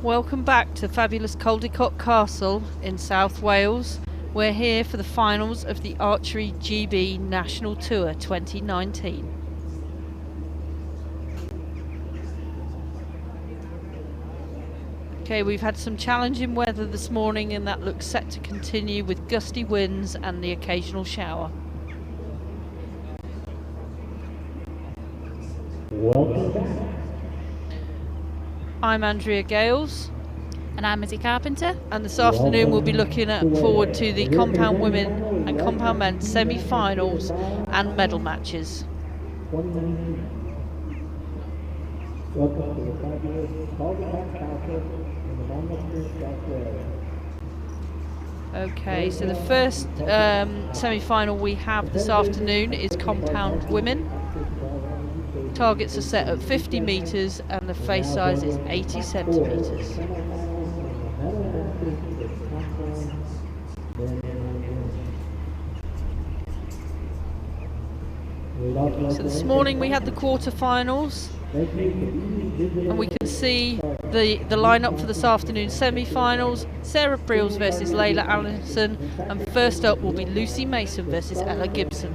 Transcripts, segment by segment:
Welcome back to fabulous Caldicot Castle in South Wales. We're here for the finals of the Archery GB National Tour 2019. Okay, we've had some challenging weather this morning and that looks set to continue with gusty winds and the occasional shower. Welcome back. I'm Andrea Gales. And I'm Izzy Carpenter. And this afternoon we'll be looking forward to the compound women and compound men semi-finals and medal matches. Welcome to the fabulous Caldicot Castle in the Monmouth, South Wales. Okay, so the first semi-final we have this afternoon is compound women. Targets are set at 50 metres and the face size is 80 centimetres. So this morning we had the quarter-finals and we can see the lineup for this afternoon's semi-finals. Sarah Briels versus Layla Allison, and first up will be Lucy Mason versus Ella Gibson.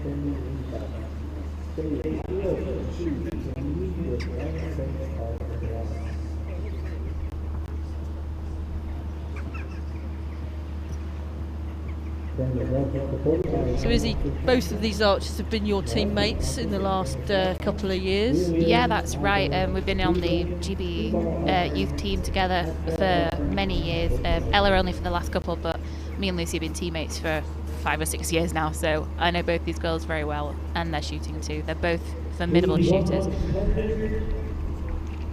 So Izzy, both of these archers have been your teammates in the last couple of years. Yeah, that's right. We've been on the GB youth team together for many years. Ella only for the last couple, but me and Lucy have been teammates for 5 or 6 years now, so I know both these girls very well, and they're shooting too. They're both formidable shooters.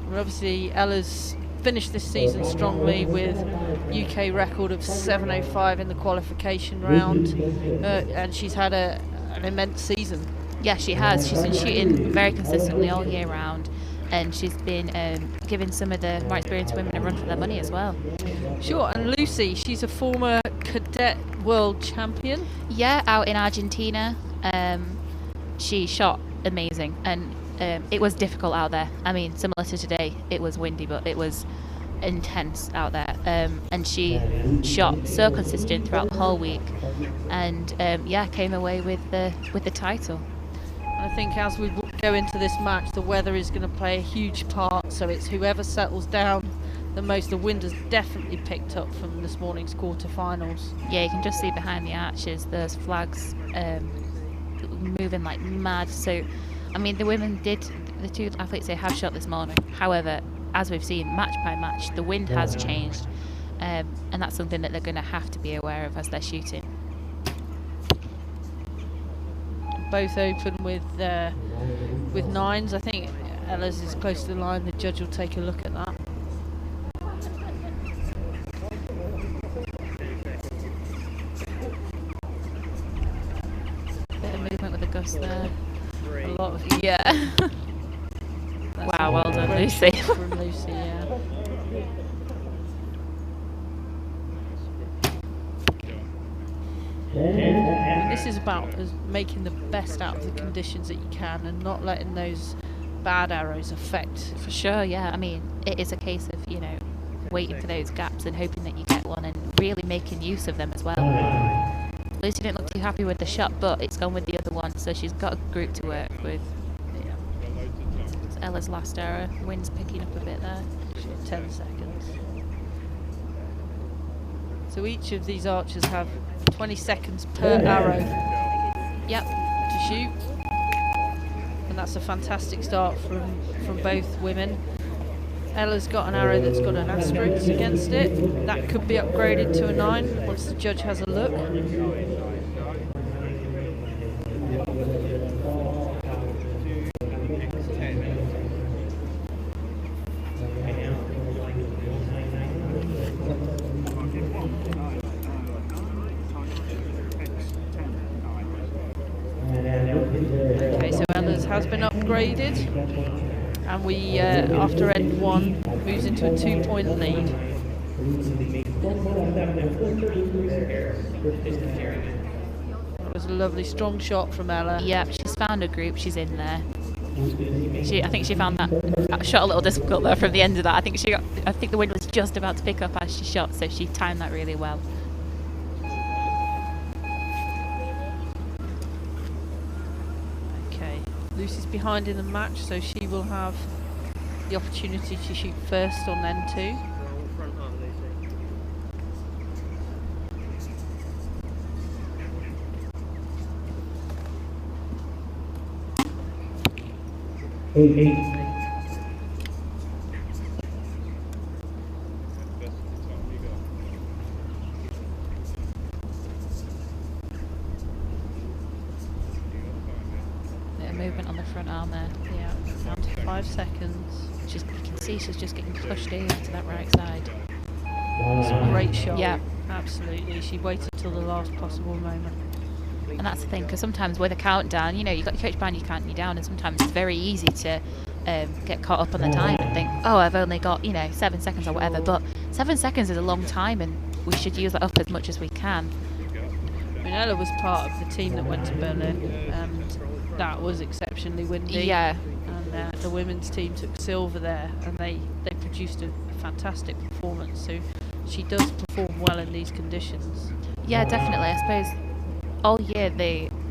Well, obviously Ella's finished this season strongly with UK record of 7:05 in the qualification round, and she's had an immense season. Yeah, she has. She's been shooting very consistently all year round, and she's been giving some of the more experienced women a run for their money as well. Sure, and Lucy, she's a former cadet world champion. Yeah, out in Argentina. She shot amazing, and it was difficult out there. I mean, similar to today, it was windy, but it was intense out there. And she shot so consistent throughout the whole week, and came away with the title. And I think as we go into this match, the weather is going to play a huge part. So it's whoever settles down the most. The wind has definitely picked up from this morning's quarterfinals. Yeah, you can just see behind the arches those flags moving like mad. So I mean, the two athletes they have shot this morning. However, as we've seen match by match, the wind has changed, and that's something that they're going to have to be aware of as they're shooting. Both open with nines. I think Ella's is close to the line. The judge will take a look at that. Bit of movement with the gust there. A lot of Wow, well done, Lucy. From Lucy, yeah. This is about making the best out of the conditions that you can and not letting those bad arrows affect. For sure, yeah. I mean, it is a case of, waiting for those gaps and hoping that you get one and really making use of them as well. Lucy didn't look too happy with the shot, but it's gone with the other one, so she's got a group to work with. It's Ella's last error. Wind's picking up a bit there. 10 seconds. So each of these archers have 20 seconds per arrow. Yep. To shoot. And that's a fantastic start from both women. Ella's got an arrow that's got an asterisk against it. That could be upgraded to a 9 once the judge has a look. Okay, so Ella's has been upgraded, and we, after end 1, moves into a 2-point lead. That was a lovely strong shot from Ella. Yep, she's found a group, she's in there. I think she found that shot a little difficult there from the end of that. I think the wind was just about to pick up as she shot, so she timed that really well. Okay, Lucy's behind in the match, so she will have the opportunity to shoot first on N2. Front arm, Lucy. 8. Bit of movement on the front arm there. Yeah, down to 5 seconds. You can see she's just getting pushed over to that right side. It's a great shot. Yeah. Absolutely. She waited till the last possible moment. And that's the thing, because sometimes with a countdown, you know, you've got your coach behind you, counting you down, and sometimes it's very easy to get caught up on the time and think, oh, I've only got, 7 seconds or whatever. But 7 seconds is a long time, and we should use that up as much as we can. I mean, Ella was part of the team that went to Berlin, and that was exceptionally windy. Yeah. And the women's team took silver there, and they produced a fantastic performance. So she does perform well in these conditions. Yeah, definitely. I suppose all year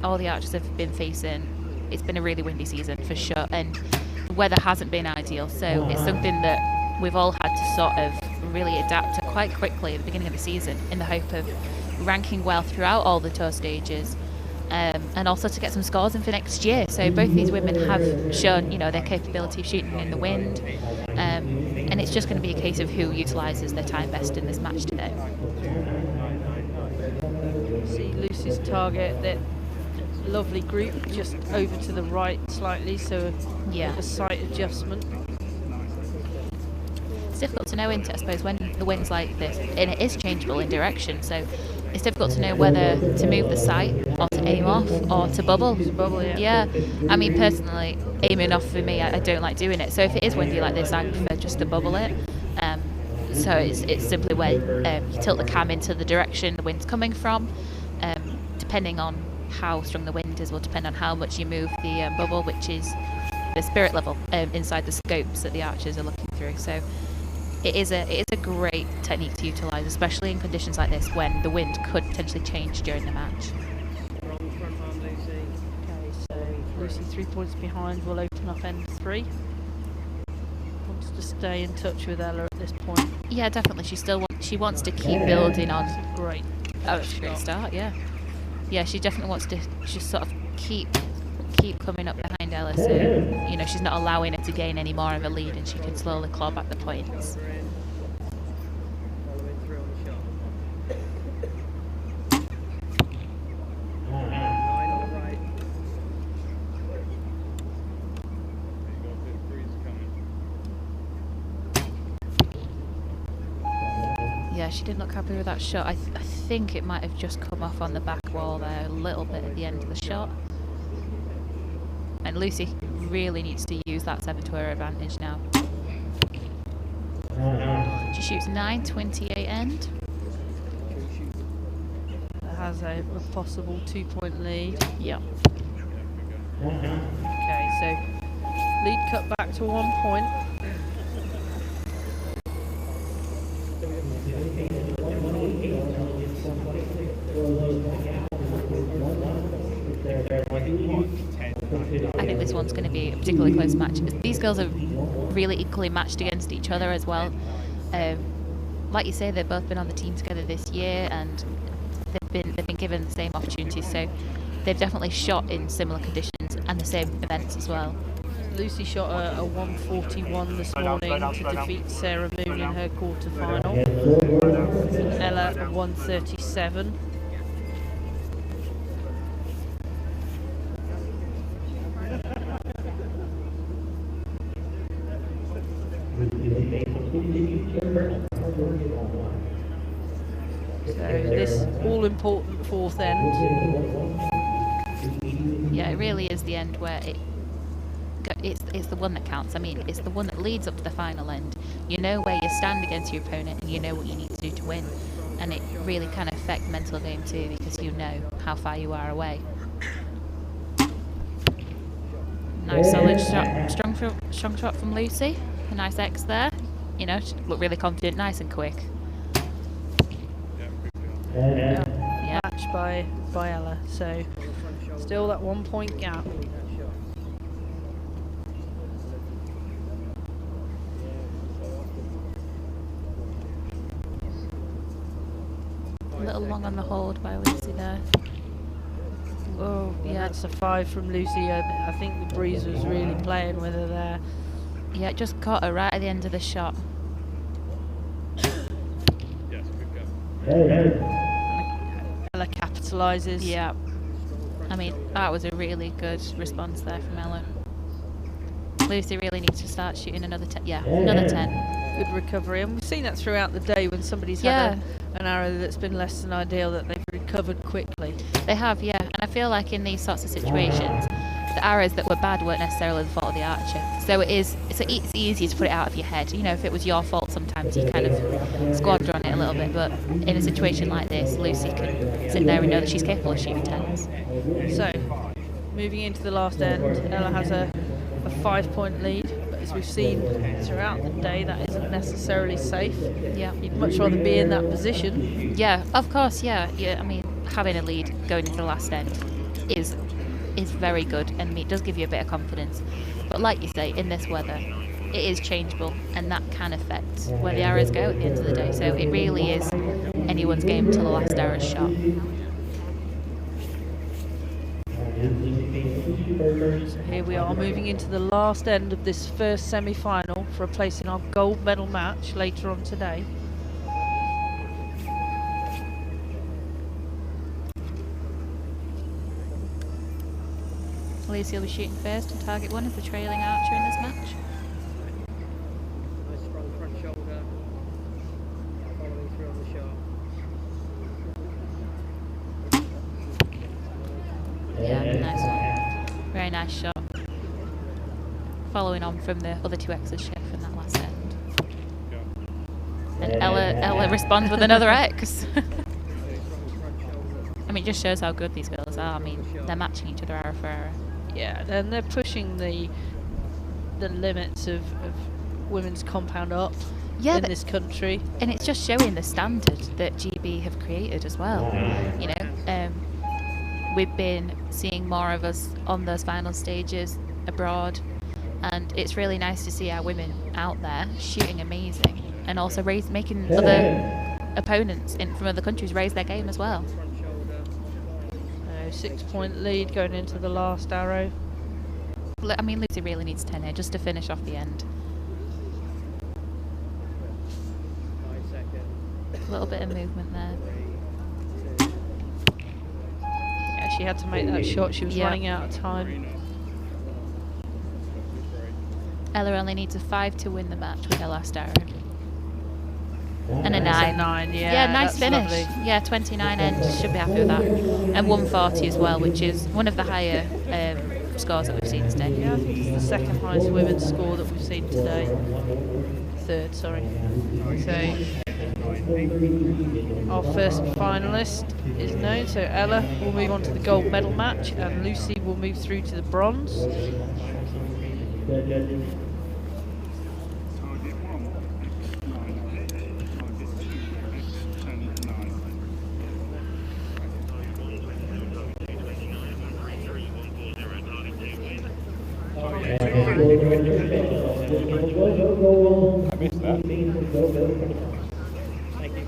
all the archers have been facing, it's been a really windy season for sure, and the weather hasn't been ideal. So it's something that we've all had to sort of really adapt to quite quickly at the beginning of the season, in the hope of ranking well throughout all the tour stages. And also to get some scores in for next year. So both these women have shown, their capability of shooting in the wind, and it's just going to be a case of who utilises their time best in this match today. See Lucy's target, that lovely group just over to the right slightly, so a sight adjustment. It's difficult to know, I suppose, when the wind's like this, and it is changeable in direction, so it's difficult to know whether to move the sight or to aim off or to bubble. Yeah. I mean, personally, aiming off for me, I don't like doing it. So if it is windy like this, I prefer just to bubble it. So it's simply where you tilt the cam into the direction the wind's coming from. Depending on how strong the wind is will depend on how much you move the bubble, which is the spirit level inside the scopes that the archers are looking through. So it is a great technique to utilise, especially in conditions like this when the wind could potentially change during the match. Okay, so Lucy 3 points behind, will open up N3. Wants to stay in touch with Ella at this point. Yeah, definitely. She wants to keep building on. That's a great. That's a great start. Yeah. Yeah, she definitely wants to just sort of keep coming up behind Ella, so she's not allowing her to gain any more of a lead, and she can slowly claw back the points. Yeah, she didn't look happy with that shot. I think it might have just come off on the back wall there a little bit at the end of the shot. And Lucy really needs to use that 7 to her advantage now. She shoots 9.28 end. Has a possible 2-point lead. Yeah. Okay, so lead cut back to 1 point. I think this one's going to be a particularly close match. These girls are really equally matched against each other as well. Like you say, they've both been on the team together this year, and they've been given the same opportunities. So they've definitely shot in similar conditions and the same events as well. Lucy shot a 141 this morning to defeat Sarah Moon in her quarter-final. Ella a 137. So this all-important fourth end. Yeah, it really is the end where it's the one that counts. I mean, it's the one that leads up to the final end. You know where you stand against your opponent, and you know what you need to do to win. And it really can affect the mental game too, because you know how far you are away. Nice solid shot, strong shot from Lucy. A nice X there. You know, she looked really confident, nice and quick. Yeah. Match by Ella. So still that 1 point gap. A little long on the hold by Lucy there. Oh, yeah, it's a 5 from Lucy. I think the breeze was really playing with her there. Yeah, it just caught her right at the end of the shot. Ella capitalises. Yeah. I mean, that was a really good response there from Ella. Lucy really needs to start shooting another 10. Yeah, another 10. Good recovery, and we've seen that throughout the day when somebody's had an arrow that's been less than ideal, that they've recovered quickly. They have, yeah. And I feel like in these sorts of situations, the arrows that were bad weren't necessarily the fault of the archer. So it's easier to put it out of your head. You know, if it was your fault, sometimes you kind of squander on it a little bit. But in a situation like this, Lucy can sit there and know that she's capable of shooting 10s. So, moving into the last end, Ella has a 5-point lead. But as we've seen throughout the day, that isn't necessarily safe. Yeah. You'd much rather be in that position. Yeah, of course, yeah. I mean, having a lead going into the last end is very good, and it does give you a bit of confidence. But like you say, in this weather, it is changeable, and that can affect where the arrows go at the end of the day. So it really is anyone's game until the last arrow is shot. So here we are moving into the last end of this first semi-final for a place in our gold medal match later on today. Lucy will be shooting first, and target 1 is the trailing archer in this match. Nice strong front shoulder. Following through on the shot. Yeah, nice one. Very nice shot. Following on from the other 2 X's she had from that last end. And Ella responds with another X. I mean, it just shows how good these girls are. I mean, they're matching each other arrow for arrow. Yeah, and they're pushing the limits of women's compound up in this country. And it's just showing the standard that GB have created as well. You know, we've been seeing more of us on those final stages abroad, and it's really nice to see our women out there shooting amazing, and also making other opponents from other countries raise their game as well. 6-point lead going into the last arrow. I mean, Lucy really needs 10 here just to finish off the end. A little bit of movement there. Yeah, she had to make that shot. She was running out of time. Ella only needs a 5 to win the match with her last arrow. And a 9. 9, yeah, nice finish. Lovely. Yeah, 29 end, should be happy with that. And 140 as well, which is one of the higher scores that we've seen today. Yeah, I think it's the second highest women's score that we've seen today. Third, sorry. So, our first finalist is known. So Ella will move on to the gold medal match, and Lucy will move through to the bronze. I missed that. Thank you.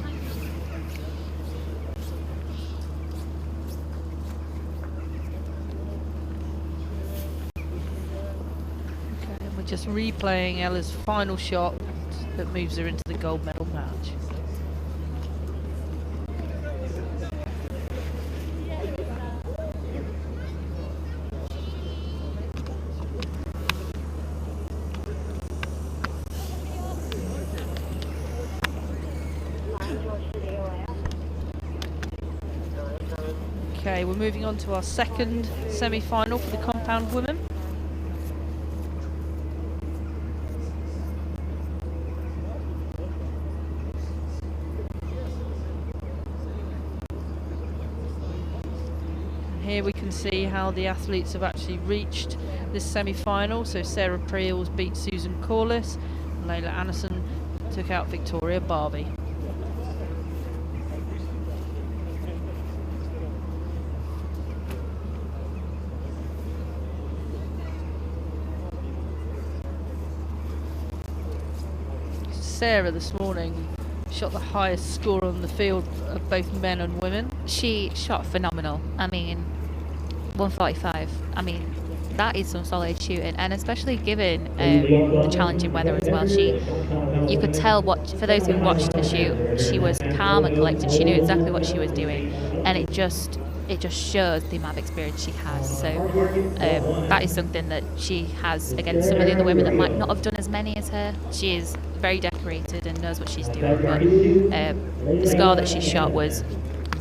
Okay, and we're just replaying Ella's final shot that moves her into the gold medal match. Okay, we're moving on to our second semi-final for the compound women. here we can see how the athletes have actually reached this semi-final. So Sarah Preels beat Susan Corliss, and Layla Anderson took out Victoria Barbie. Sarah this morning shot the highest score on the field of both men and women. She shot phenomenal. I mean, 145. I mean, that is some solid shooting, and especially given the challenging weather as well. You could tell for those who watched her shoot, she was calm and collected. She knew exactly what she was doing, and it just shows the amount of experience she has. So that is something that she has against some of the other women that might not have done as many as her. She is very decorated and knows what she's doing, but the score that she shot was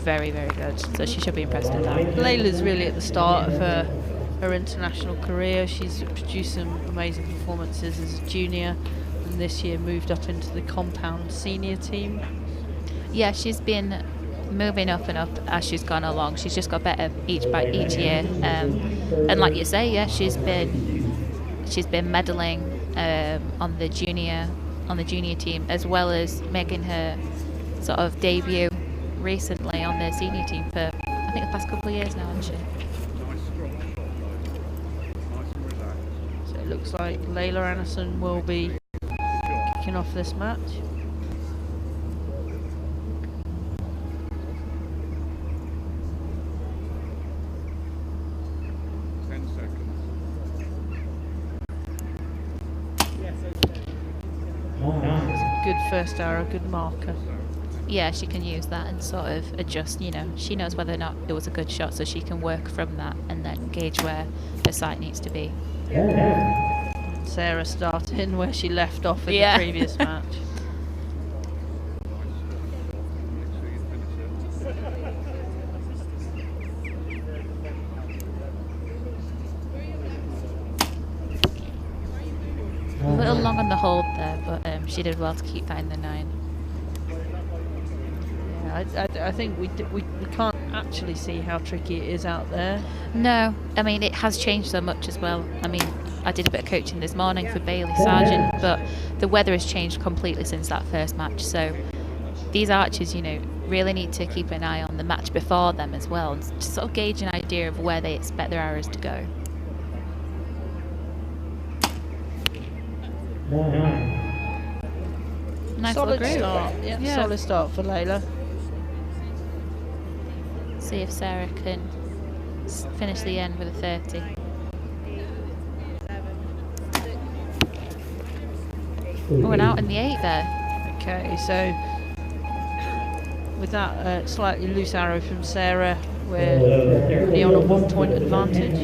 very, very good, so she should be impressed with that. Layla's really at the start of her international career. She's produced some amazing performances as a junior, and this year moved up into the compound senior team. Yeah, she's been moving up and up as she's gone along. She's just got better each year, and like you say, yeah, she's been medaling on the junior team, as well as making her sort of debut recently on the senior team for I think the past couple of years now, hasn't she? So it looks like Layla Anderson will be kicking off this match. Good first arrow, good marker. Yeah, she can use that and sort of adjust, you know. She knows whether or not it was a good shot, so she can work from that and then gauge where her sight needs to be. Sarah starting where she left off in Yeah. the previous match. A little long on the hold there, but she did well to keep that in the 9. Yeah, I think we can't actually see how tricky it is out there. No, I mean, it has changed so much as well. I mean, I did a bit of coaching this morning for Bailey Sargent, but the weather has changed completely since that first match. So these archers, you know, really need to keep an eye on the match before them as well, and just sort of gauge an idea of where they expect their arrows to go. Nice Solid little group. start. Yeah, solid start for Layla. See if Sarah can finish the end with a 30. Oh, and out in the 8 there. Okay, so with that slightly loose arrow from Sarah, we're only on a 1-point advantage.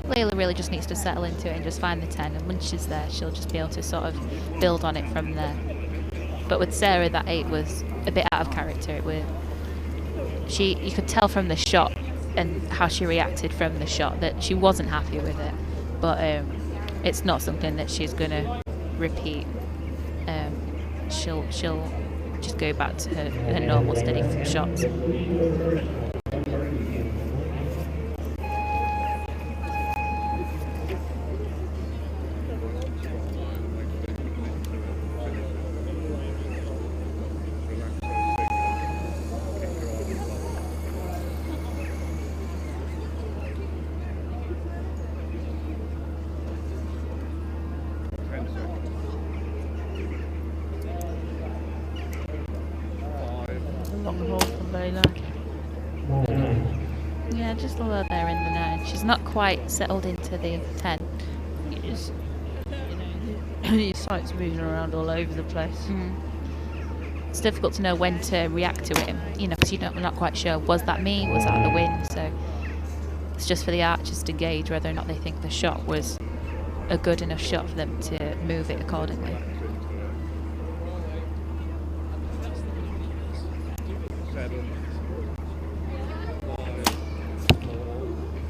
Layla really just needs to settle into it and just find the 10, and once she's there, she'll just be able to sort of build on it from there. But with Sarah, that 8 was a bit out of character. You could tell from the shot and how she reacted from the shot that she wasn't happy with it. But it's not something that she's gonna repeat. She'll just go back to her normal steady shots. Long hold from Layla. Yeah, just a little there in the 9. She's not quite settled into the 10. Your sight's moving around all over the place. It's difficult to know when to react to it, you know, because you're not quite sure, was that me, was that the wind? So it's just for the archers to gauge whether or not they think the shot was a good enough shot for them to move it accordingly.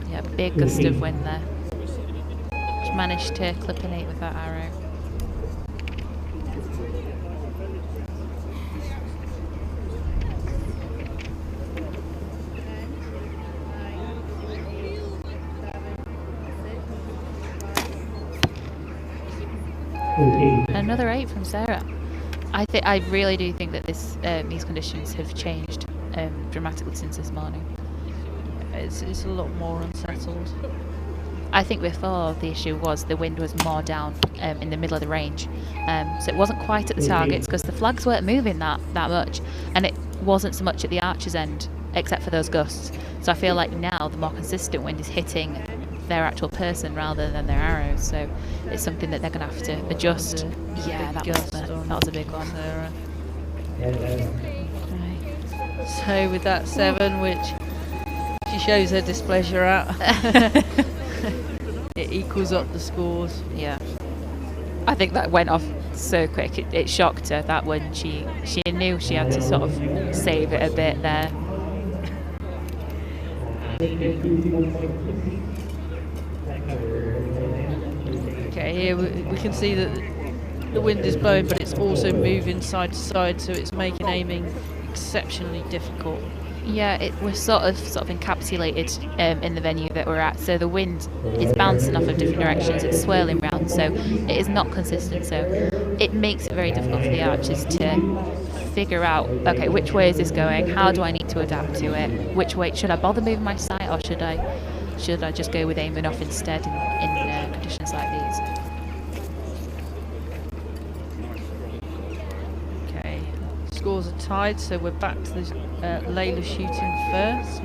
Yeah, big gust of wind there. She managed to clip an 8 with that arrow. Another 8 from Sarah. I really do think that these conditions have changed dramatically since this morning. It's a lot more unsettled. I think before the issue was the wind was more down in the middle of the range, so it wasn't quite at the targets because the flags weren't moving that much, and it wasn't so much at the archer's end except for those gusts. So I feel like now the more consistent wind is hitting their actual person rather than their arrows, so it's something that they're going to have to adjust. Yeah, that was a big one. Sarah. So with that 7, which she shows her displeasure at, it equals up the scores. Yeah, I think that went off so quick. It shocked her that when she knew she had to sort of save it a bit there. Okay, here we can see that the wind is blowing, but it's also moving side to side, so it's making aiming exceptionally difficult. Yeah, it was sort of encapsulated in the venue that we're at, so the wind is bouncing off of different directions, it's swirling round, so it is not consistent, so it makes it very difficult for the archers to figure out, okay, which way is this going, how do I need to adapt to it, which way, should I bother moving my sight, or should I just go with aiming off instead in conditions like these? Okay, scores are tied, so we're back to this Layla shooting first.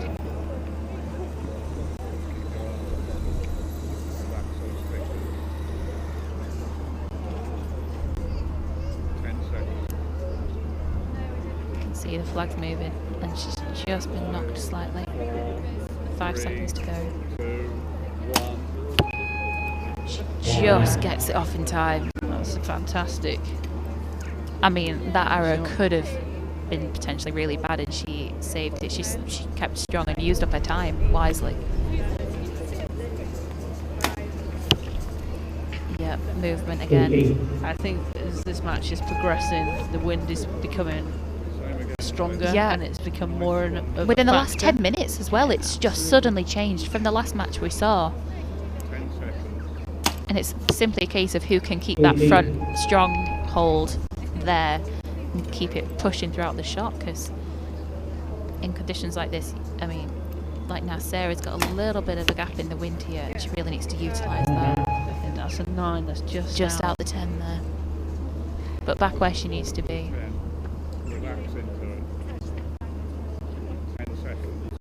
You can see the flag's moving, and she's just been knocked slightly. 5 seconds to go. She just gets it off in time. That's fantastic. I mean, that arrow could have been potentially really bad, and she saved it. She kept strong and used up her time wisely. Yep, movement again. I think as this match is progressing, the wind is becoming stronger, Yeah. and it's become more of a Within the last factor. 10 minutes as well, it's just suddenly changed from the last match we saw. And it's simply a case of who can keep that front strong hold there and keep it pushing throughout the shot, because in conditions like this, I mean, like now Sarah's got a little bit of a gap in the wind here, and she really needs to utilise that. I think that's a 9, that's just Out the 10 there. But back where she needs to be. Relax into it. 10 seconds.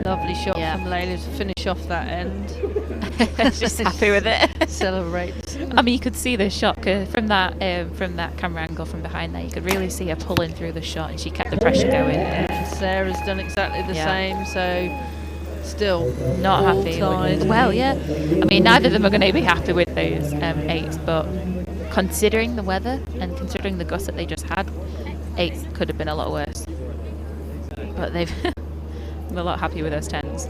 Lovely shot Yeah. from Layla to finish off that end. Just happy with it. Celebrate. I mean, you could see the shot from that camera angle from behind there. You could really see her pulling through the shot, and she kept the pressure going. And Sarah's done exactly the Yeah. same, so still Not all happy. tied. Well, yeah. I mean, neither of them are going to be happy with those 8s, but considering the weather and considering the gust that they just had, 8s could have been a lot worse. But they've been a lot happy with those 10s.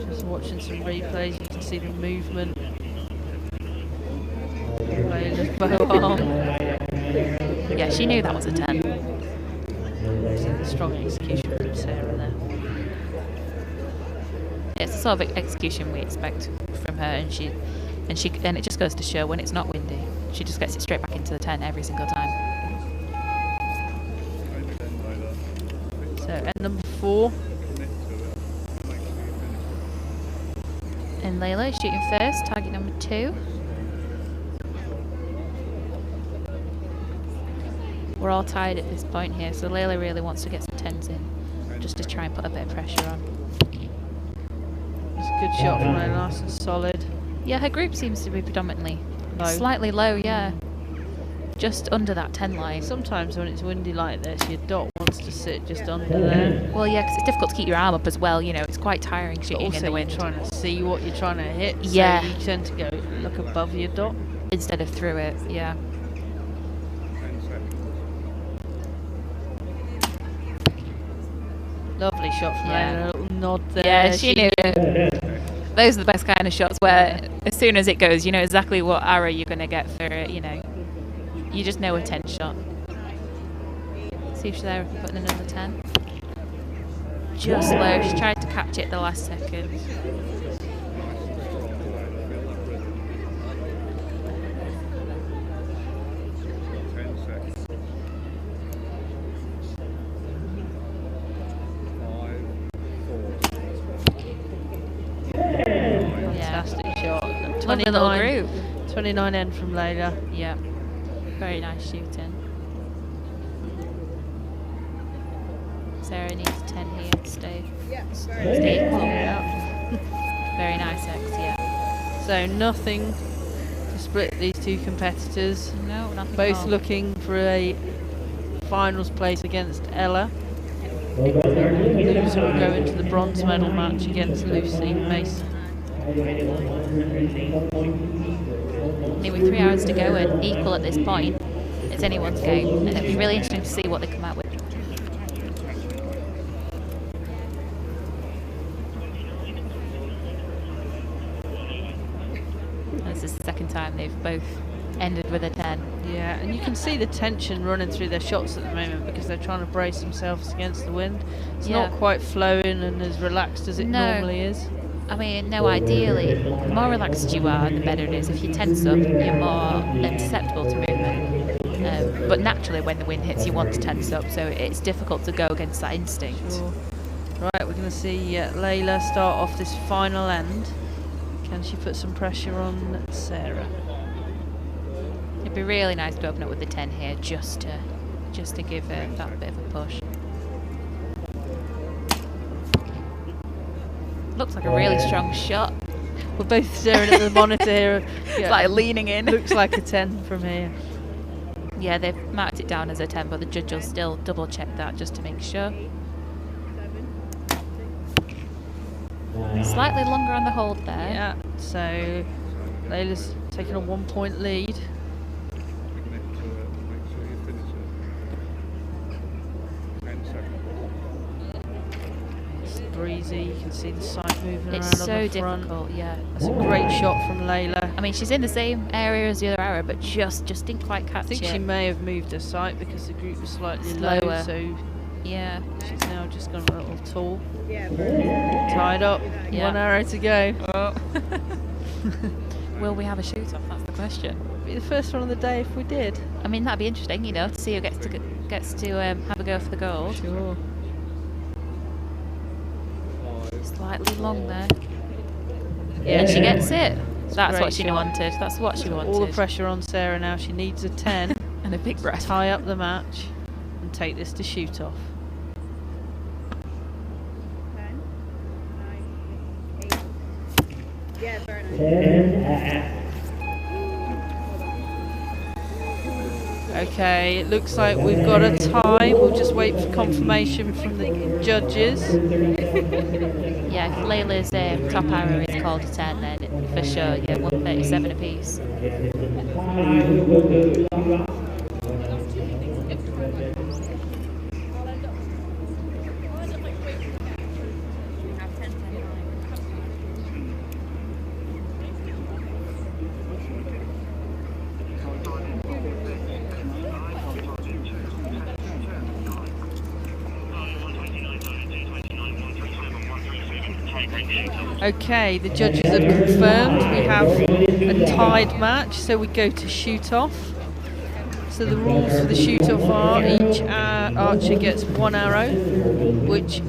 Just watching some replays, you can see the movement. Layla's bow arm. Yeah, she knew that was a 10. Strong execution from Sarah there. It's the sort of execution we expect from her, and it just goes to show when it's not windy, she just gets it straight back into the 10 every single time. So at number 4. And Layla is shooting first, target number 2. We're all tied at this point here, so Layla really wants to get some 10s in, just to try and put a bit of pressure on. It's a good shot from Layla, nice and solid. Yeah, her group seems to be predominantly Low. slightly low, yeah. Just under that 10 line. Sometimes when it's windy like this, your dot wants wants to sit just under there. Well, yeah, because it's difficult to keep your arm up as well. You know, it's quite tiring But shooting in also the you're wind trying to see what you're trying to hit. Yeah. So you tend to go look above your dot. instead of through it. Yeah. 10 seconds. Lovely shot from Yeah. Layla. A little nod there. Yeah, she knew it. Those are the best kind of shots where as soon as it goes, you know exactly what arrow you're going to get for it, you know. You just know a 10 shot. See if Sarah can put in another 10. Just low. She tried to catch it at the last second. Fantastic shot. Lovely little group. 29 end from Layla. Yeah. Very nice shooting. Sarah needs 10 here to stay. Stay equal. Very nice X, yeah. So nothing to split these two competitors. No, nothing. Both wrong. looking for a finals place against Ella. Lucy will go into the bronze medal match against Lucy Mason. Nearly 3 hours to go and equal at this point. It's anyone's game, and it'll be really interesting to see what they come out with. And this is the second time they've both ended with a 10. Yeah, and you can see the tension running through their shots at the moment because they're trying to brace themselves against the wind. It's Yeah. not quite flowing and as relaxed as it No. normally is. I mean, no, ideally, the more relaxed you are, the better it is. If you tense up, you're more susceptible to movement. But naturally, when the wind hits, you want to tense up, so it's difficult to go against that instinct. Sure. Right, we're going to see Layla start off this final end. Can she put some pressure on Sarah? It'd be really nice to open up with the 10 here, just to give her that bit of a push. Looks like a really strong shot. We're both staring at the monitor here. It's like leaning in. Looks like a 10 from here. Yeah, they've marked it down as a 10, but the judge will still double check that just to make sure. Slightly longer on the hold there. Yeah, so Layla's taking a 1 point lead. Make sure you finish it. 10 seconds. It's breezy, you can see the sight moving It's around so on the front. difficult, yeah. That's a great shot from Layla. I mean, she's in the same area as the other arrow, but just didn't quite catch I think it. she may have moved her sight because the group was slightly Slower. low, so Yeah. she's now just gone a little tall. Tied up, Yeah. 1 arrow to go. Oh. Will we have a shoot-off? That's the question. Be the first one of the day if we did. I mean, that'd be interesting, you know, to see who gets to have a go for the gold. Sure. Slightly long there. Yeah, and she gets it. That's great what she shot. wanted. That's what she wanted. All the pressure on Sarah now. She needs a 10 and a big to breath. tie up the match and take this to shoot off. 10, 9, 8. Yeah, very nice. Okay, it looks like we've got a tie. We'll just wait for confirmation from the judges. Yeah, if Layla's top arrow is called a 10, then for sure, yeah, 137 apiece. Okay, the judges have confirmed we have a tied match, so we go to shoot off. So the rules for the shoot off are each archer gets 1 arrow, which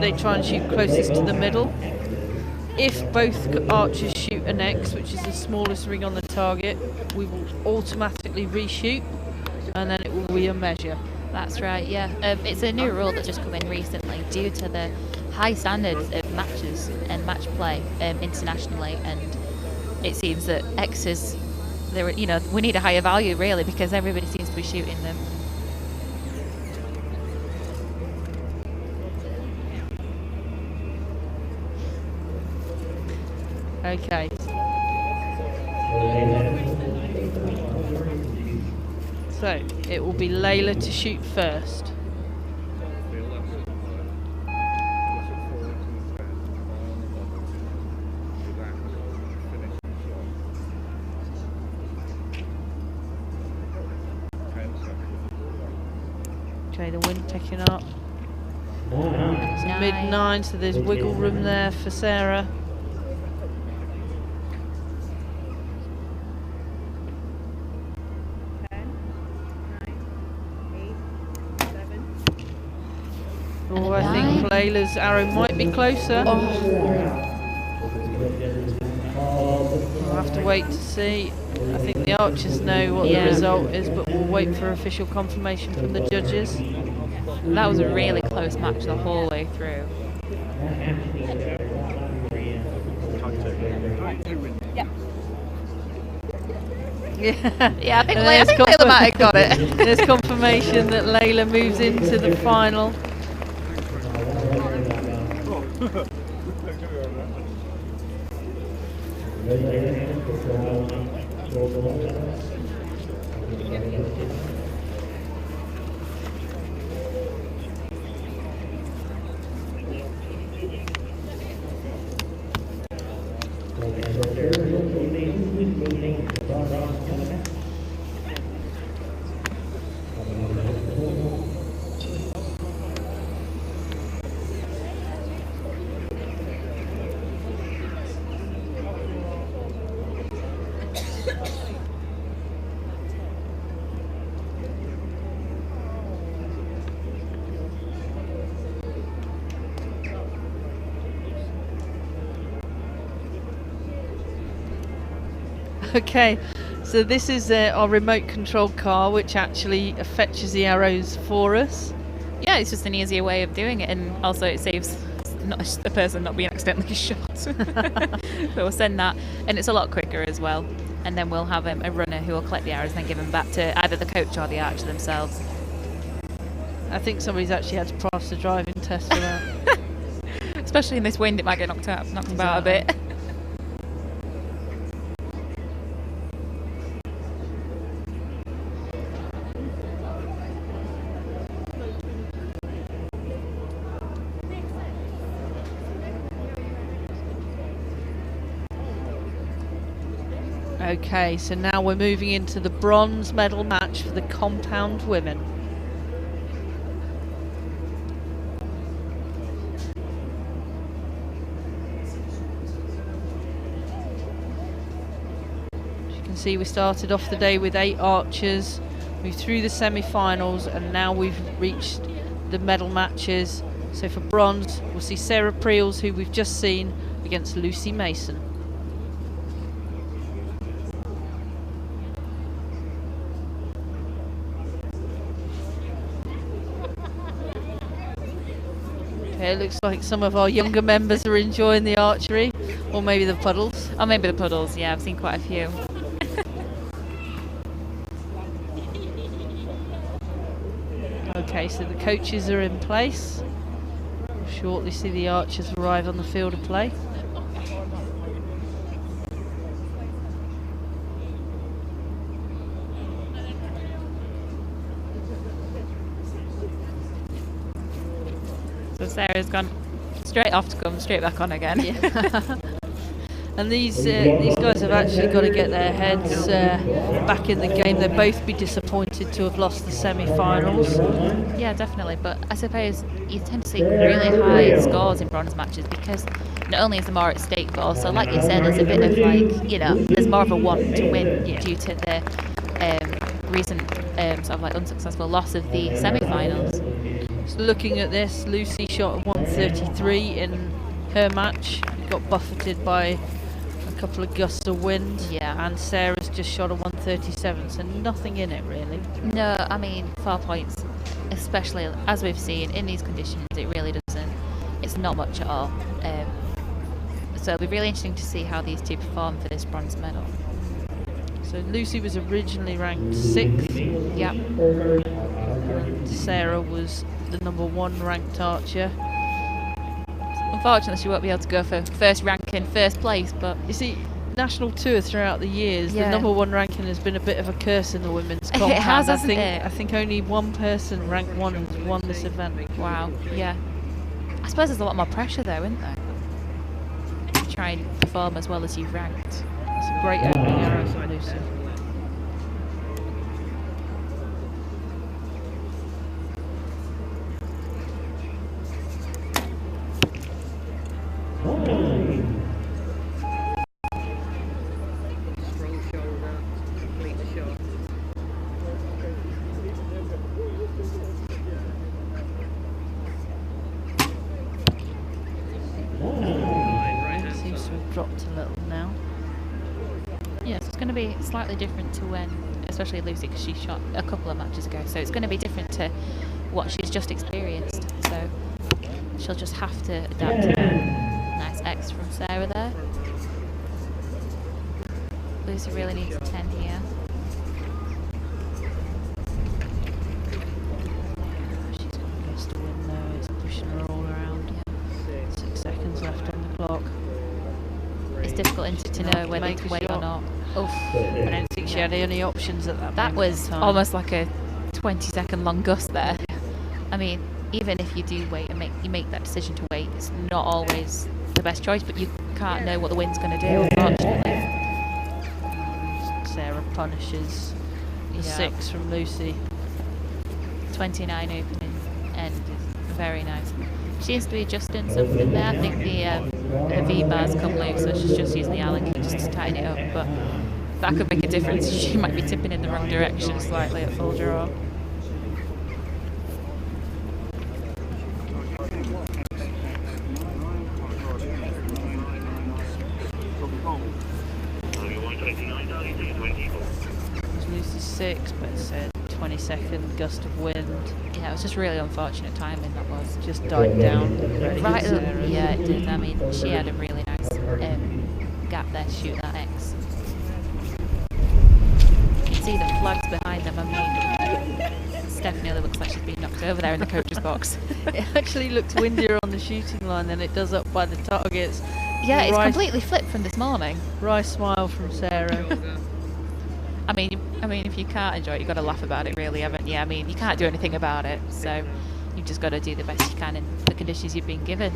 they try and shoot closest to the middle. If both archers shoot an X, which is the smallest ring on the target, we will automatically reshoot, and then it will be a measure. That's right, yeah. It's a new rule that's just come in recently due to the high standards of matches and match play internationally, and it seems that X's, you know, we need a higher value really because everybody seems to be shooting them. Okay. So it will be Layla to shoot first. The 11. Puts it forward to the 10. On the bubble. Relax. Finishing shot. 10 seconds. Okay, the wind picking up. It's a mid 9, so there's wiggle room there for Sarah. 10, 9, 8, 7. Oh, I think Layla's arrow might be closer. We'll have to wait to see. I think the archers know what the result is, but we'll wait for official confirmation from the judges. That was a really close match the whole way through. Yeah, I think Layla might have got it. There's confirmation that Layla moves into the final. Okay, so this is our remote control car, which actually fetches the arrows for us. Yeah, it's just an easier way of doing it, and also it saves a person not being accidentally shot. So we'll send that, and it's a lot quicker as well. And then we'll have a runner who will collect the arrows and then give them back to either the coach or the archer themselves. I think somebody's actually had to pass the driving test for that. Especially in this wind, it might get knocked about a bit. Okay, so now we're moving into the bronze medal match for the compound women. As you can see, we started off the day with 8 archers, moved through the semi-finals, and now we've reached the medal matches. So for bronze, we'll see Sarah Preels, who we've just seen, against Lucy Mason. Okay, it looks like some of our younger members are enjoying the archery, or maybe the puddles. Or maybe the puddles, yeah, I've seen quite a few. Okay, so the coaches are in place. We'll shortly see the archers arrive on the field of play. So Sarah's gone straight off to come straight back on again. Yeah. And these guys have actually got to get their heads back in the game. They'd both be disappointed to have lost the semi-finals. Yeah, definitely. But I suppose you tend to see really high scores in bronze matches because not only is there more at stake, but also, like you said, there's a bit of like, you know, there's more of a want to win due to the recent sort of like unsuccessful loss of the semi-finals. So looking at this, Lucy shot a 133 in her match. Got buffeted by a couple of gusts of wind. Yeah. And Sarah's just shot a 137, so nothing in it really. No, I mean 4 points, especially as we've seen in these conditions, it really doesn't. It's not much at all. So it'll be really interesting to see how these two perform for this bronze medal. So Lucy was originally ranked 6th. Yeah. Sarah was the #1 ranked archer. Unfortunately, she won't be able to go for first ranking, first place, but You see, national tour throughout the years, the Yeah. number one ranking has been a bit of a curse in the women's compound. It has, hasn't I think, it? I think only one person ranked one has won this event. wow, yeah. I suppose there's a lot more pressure though, isn't there? To try and perform as well as you've ranked. It's a great opening arrow from Lucy. Strong shoulder, complete the shot. Right hand Seems to side. have dropped a little now. Yeah, so it's going to be slightly different to when, especially Lucy, because she shot a couple of matches ago, so it's going to be different to what she's just experienced. So she'll just have to adapt to that. Nice X from Sarah there. Lucy really needs a 10 here. She's got a gust of wind though, it's pushing her all around. 6 seconds left on the clock. It's difficult isn't it, to know whether Make to a wait or shot. not. Oof. I don't think she had any options at that That moment was in time. almost like a 20-second long gust there. I mean, even if you do wait and you make that decision to wait, it's not always the best choice, but you can't know what the wind's going to do, unfortunately. Sarah punishes the Yeah. 6 from Lucy. 29 opening end is very nice. She seems to be adjusting something there. I think her V-bar's come loose, so she's just using the Allen key just to tighten it up, but that could make a difference. She might be tipping in the wrong direction slightly at full draw. It was Lucy's 6, but it's a 20-second gust of wind. Yeah, it was just really unfortunate timing, that was. Just died down. Ready Right, for Sarah. yeah, it did. I mean, she had a really nice gap there to shoot that X. You can see the flags behind them. I mean, Steph nearly looks like she's been knocked over there in the coach's box. It actually looks windier on the shooting line than it does up by the targets. Yeah, it's Right- completely flipped from this morning. Right smile from Sarah. I mean, if you can't enjoy it, you've got to laugh about it, really, haven't you? I mean, you can't do anything about it, so you've just got to do the best you can in the conditions you've been given.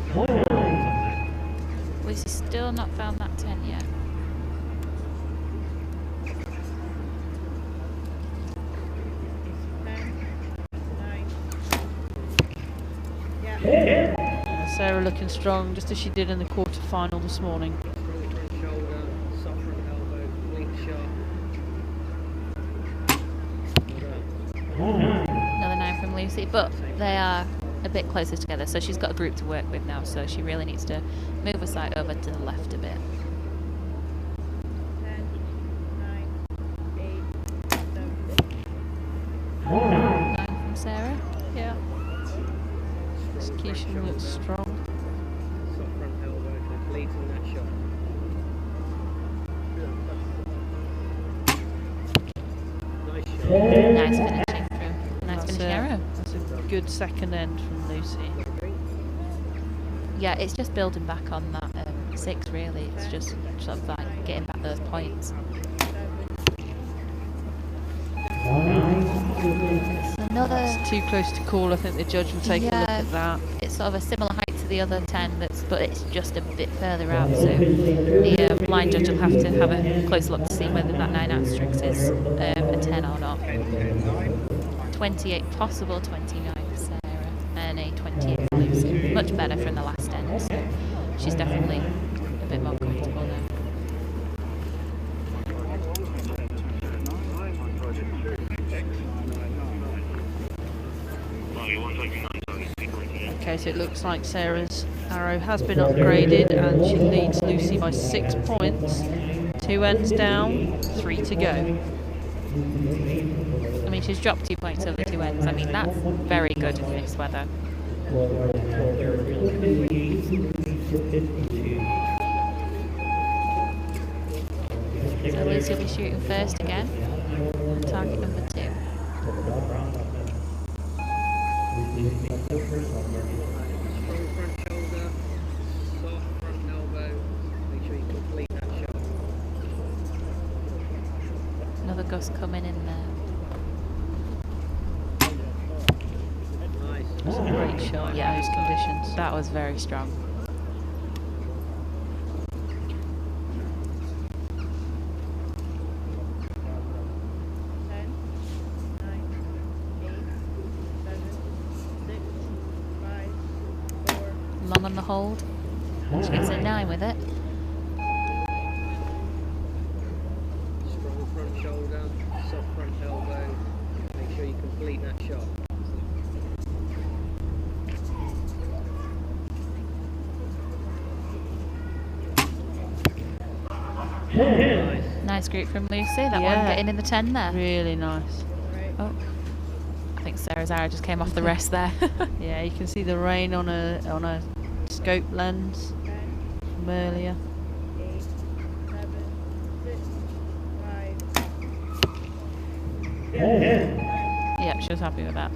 Lucy's still not found that 10 yet. Sarah looking strong, just as she did in the quarter-final this morning. Strong front shoulder, soft front elbow, complete the shot. Another 9 from Lucy, but they are a bit closer together, so she's got a group to work with now, so she really needs to move her side over to the left a bit. 10, 9, 8, 7. 9 from Sarah. Yeah. Execution looks strong. Soft front elbow, completing that shot. Nice shot. Nice finishing through. Nice That's finishing arrow. That's a good second end from Lucy. Yeah, it's just building back on that 6 really. It's just sort of like getting back those points. It's another. It's too close to call. I think the judge will take a look Yeah. at that. It's sort of a similar height to the other 10, but it's just a bit further out. So the blind judge will have to have a close look to see whether that 9 asterisks is a 10 or not. 28 possible, 29 for Sarah, and a 28 for Lucy. Much better from the last end. So she's definitely a bit more comfortable now. Okay, so it looks like Sarah's arrow has been upgraded and she leads Lucy by 6 points. 2 ends down, 3 to go. I mean, she's dropped 2 points over 2 ends. I mean, that's very good in this weather. So Lucy will be shooting first again. Target number 2. Strong front shoulder, Another gust coming in there. Nice. It's a great shot in Yeah. those conditions. That was very strong. 10, 9, 8, 7, 6, 5, 4, Long on the hold. She gets a 9 with it. Strong front shoulder, soft front elbow. Make sure you complete that shot. Nice. Nice group from Lucy. That Yeah. one getting in the 10 there. Really nice. right, Oh, I think Sarah's arrow just came off the rest there. Yeah, you can see the rain on a scope lens 10, from earlier. 8, 7, 6, 5, Yep, she was happy with that.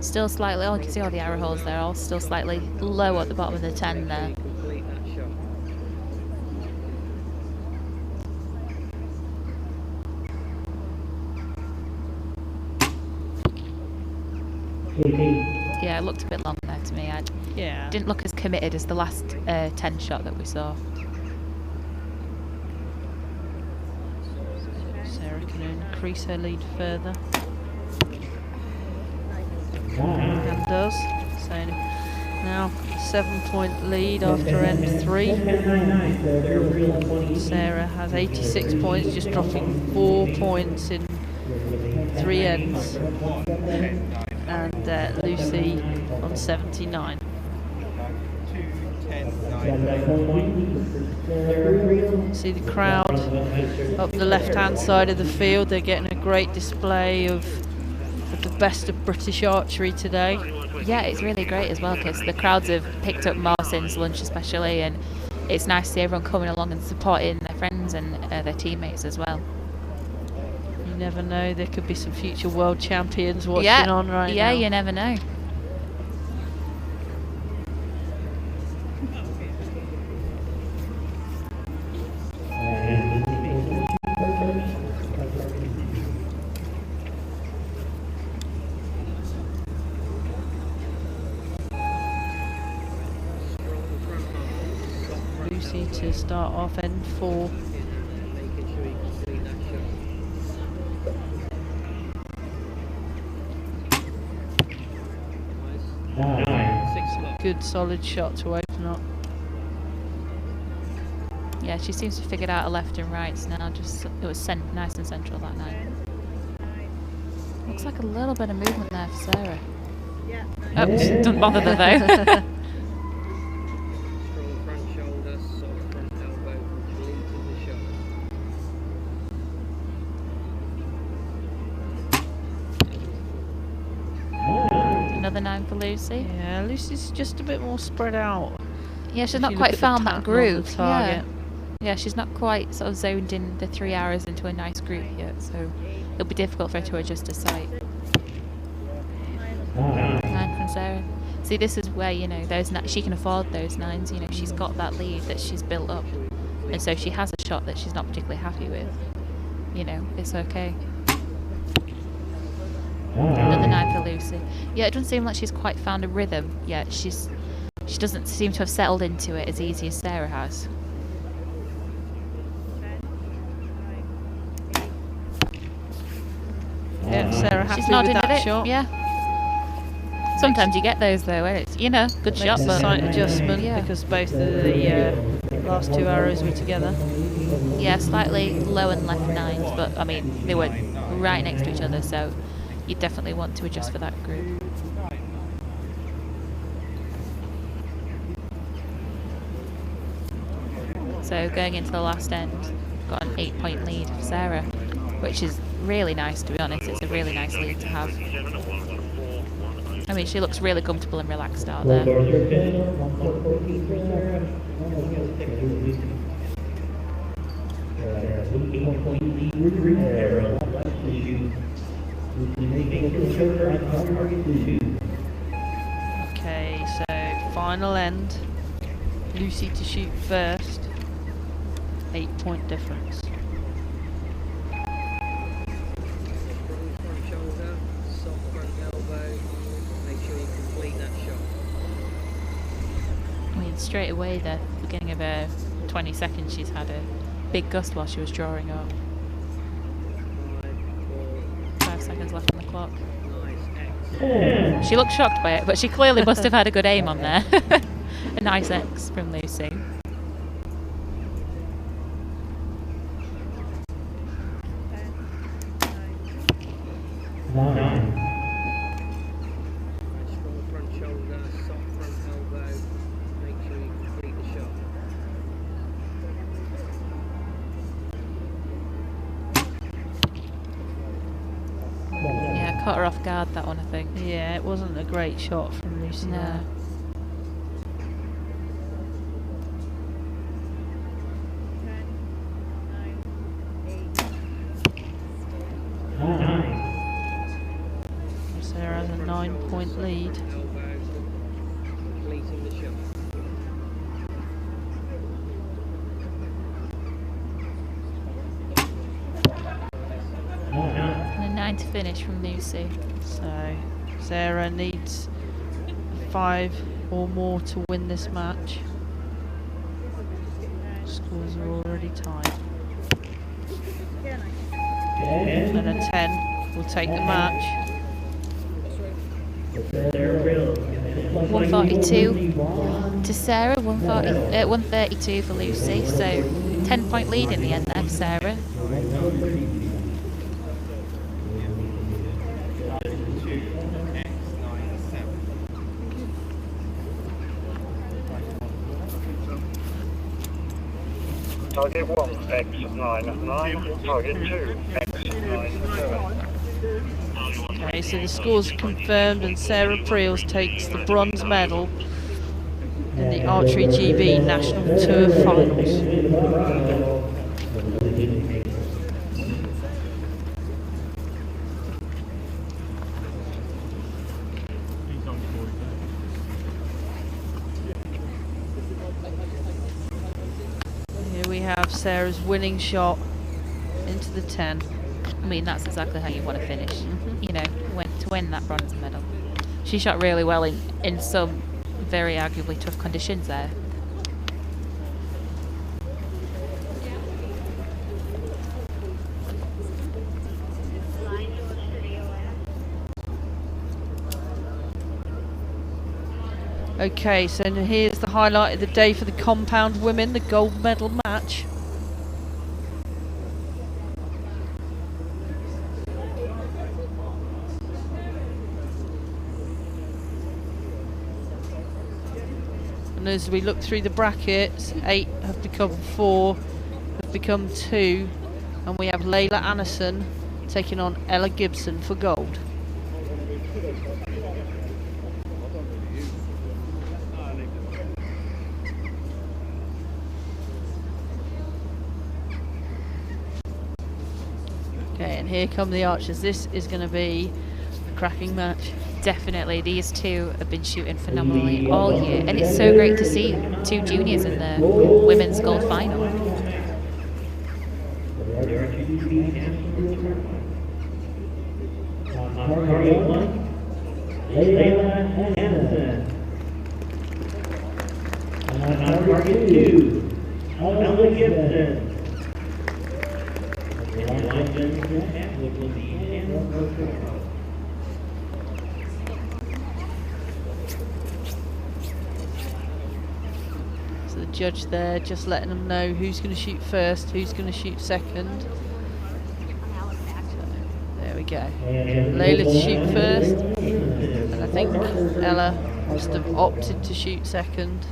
Still slightly, oh, you can see all the arrow holes there, all still slightly low at the bottom of the 10 Make sure there. you complete that shot. Yeah, it looked a bit long there to me. I Yeah. didn't look as committed as the last 10 shot that we saw. Sarah can increase her lead further. And does. So now 7-point lead after end 3. Sarah has 86 points, just dropping 4 points in 3 ends. And Lucy on 79. See the crowd up the left-hand side of the field. They're getting a great display of the best of British archery today. Yeah, it's really great as well because the crowds have picked up more since lunch especially, and it's nice to see everyone coming along and supporting their friends and their teammates as well. You never know, there could be some future world champions watching on right now. Yeah, you never know. Strong front arm, soft front Lucy elbow. to start off end 4. Making sure you complete that shot. Nice. 6 o'clock. Good solid shot to open up. Yeah, she seems to have figured out her left and rights now. Just it was nice and central that night. 9, Looks like a little bit of movement there for Sarah. yeah, Oh, doesn't bother her though. Strong front shoulder, soft front elbow, completing the shot. Another 9 for Lucy. Yeah, Lucy's just a bit more spread out. Yeah, she's If not you quite look at the found pattern that on the groove. target. Yeah, she's not quite sort of zoned in the 3 hours into a nice group yet, so it'll be difficult for her to adjust her sight. 9 from Sarah. See, this is where, you know, she can afford those 9s. You know, she's got that lead that she's built up, and so she has a shot that she's not particularly happy with. You know, it's okay. Another 9 for Lucy. Yeah, it doesn't seem like she's quite found a rhythm yet. She doesn't seem to have settled into it as easy as Sarah has. 10, 9, 8, Yeah, Sarah happy She's with nodding that at it. shot. Yeah. Sometimes you get those though, where it's, you know, good Makes shot, a but slight adjustment yeah. because both of the last 2 arrows were together. Yeah, slightly low and left 9s, but I mean they were right next to each other, so you definitely want to adjust for that group. So going into the last end, got an 8-point lead for Sarah, which is really nice to be honest. It's a really nice lead to have. I mean, she looks really comfortable and relaxed out there. Okay, so final end. Lucy to shoot first. 8-point difference. straight away, the beginning of her 20 seconds, she's had a big gust while she was drawing up. 5 seconds left on the clock. She looked shocked by it, but she clearly must have had a good aim on there. A nice X from Lucy. 9. Strong front shoulder, soft front elbow. Make sure you complete the shot. Yeah, caught her off guard, that one, I think. Yeah, it wasn't a great shot from Lucy. No. there. 9. Sarah has a 9-point lead. Elbow, completing the shot. And a 9 to finish from Lucy. So Sarah needs 5 or more to win this match. Scores are already tied. And a 10 will take the match. 142 to Sarah, 132 for Lucy. So 10-point lead in the end there for Sarah. Target 1, X99, target 2, X97. Okay, so the scores are confirmed and Sarah Preels takes the bronze medal in the Archery GB National Tour Finals. Here we have Sarah's winning shot into the 10. I mean, that's exactly how you want to finish. You know, to win that bronze medal. She shot really well in some very arguably tough conditions there. Okay, so here's the highlight of the day for the compound women, the gold medal match. And as we look through the brackets, 8 have become 4, have become 2, and we have Layla Anderson taking on Ella Gibson for gold. Okay, and here come the archers. This is going to be a cracking match. Definitely, these two have been shooting phenomenally all year, and it's so great to see 2 juniors in the women's gold final. Target 1, Layla Anderson. Target 2, Ella Gibson. So the judge there just letting them know who's going to shoot first, who's going to shoot second. So, there we go. Layla to shoot first, and I think Ella must have opted to shoot second.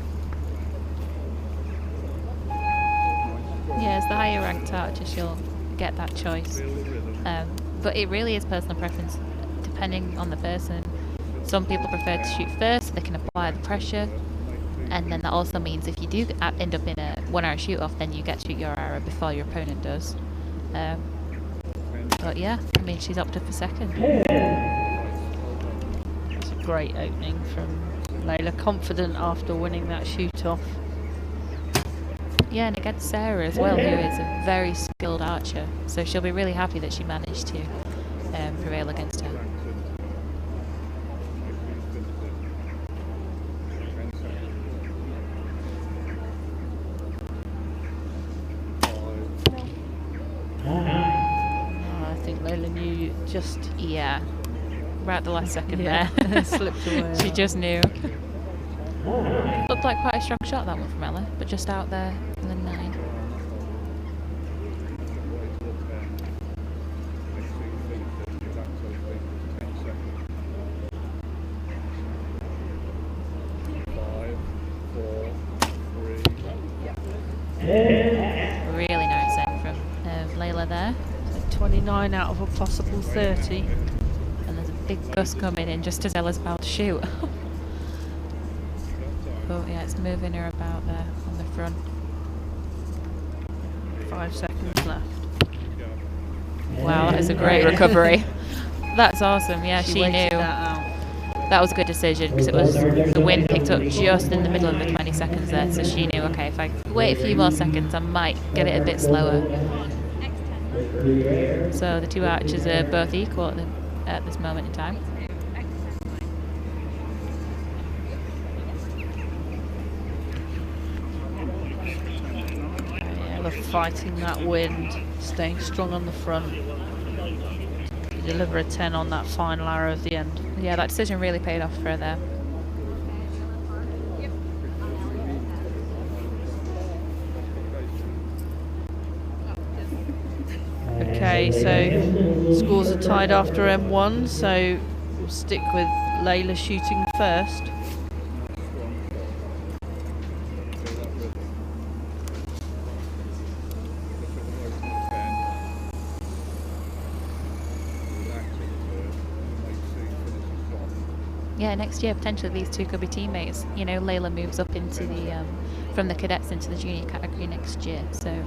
Yeah, as the higher ranked archer, she'll get that choice. But it really is personal preference, depending on the person. Some people prefer to shoot first, so they can apply the pressure, and then that also means if you do end up in a 1 hour shoot off, then you get to shoot your arrow before your opponent does. But yeah, I mean, she's opted for second. It's a great opening from Layla, confident after winning that shoot off. Yeah, and against Sarah as well, who is a very skilled archer, so she'll be really happy that she managed to prevail against her. Layla knew just Yeah, right at the last second yeah, there. slipped away. She just knew. Looked like quite a strong shot, that one from Ella, but just out there in the 9. Really nice end from Layla there. So 29 out of a possible 30. And there's a big gust coming in just as Ella's about to shoot. But yeah, it's moving her about there on the front. 5 seconds left. Wow, that is a great recovery. That's awesome. Yeah, she waited knew. that out. That was a good decision because it was the wind picked up just in the middle of the 20 seconds there, so she knew, okay, if I wait a few more seconds, I might get it a bit slower. So the two archers are both equal at this moment in time. Ella fighting that wind, staying strong on the front. To deliver a 10 on that final arrow of the end. Yeah, that decision really paid off for her there. Okay, so scores are tied after M1, so we'll stick with Layla shooting first. Yeah, next year potentially these two could be teammates. You know, Layla moves up into the from the cadets into the junior category next year, so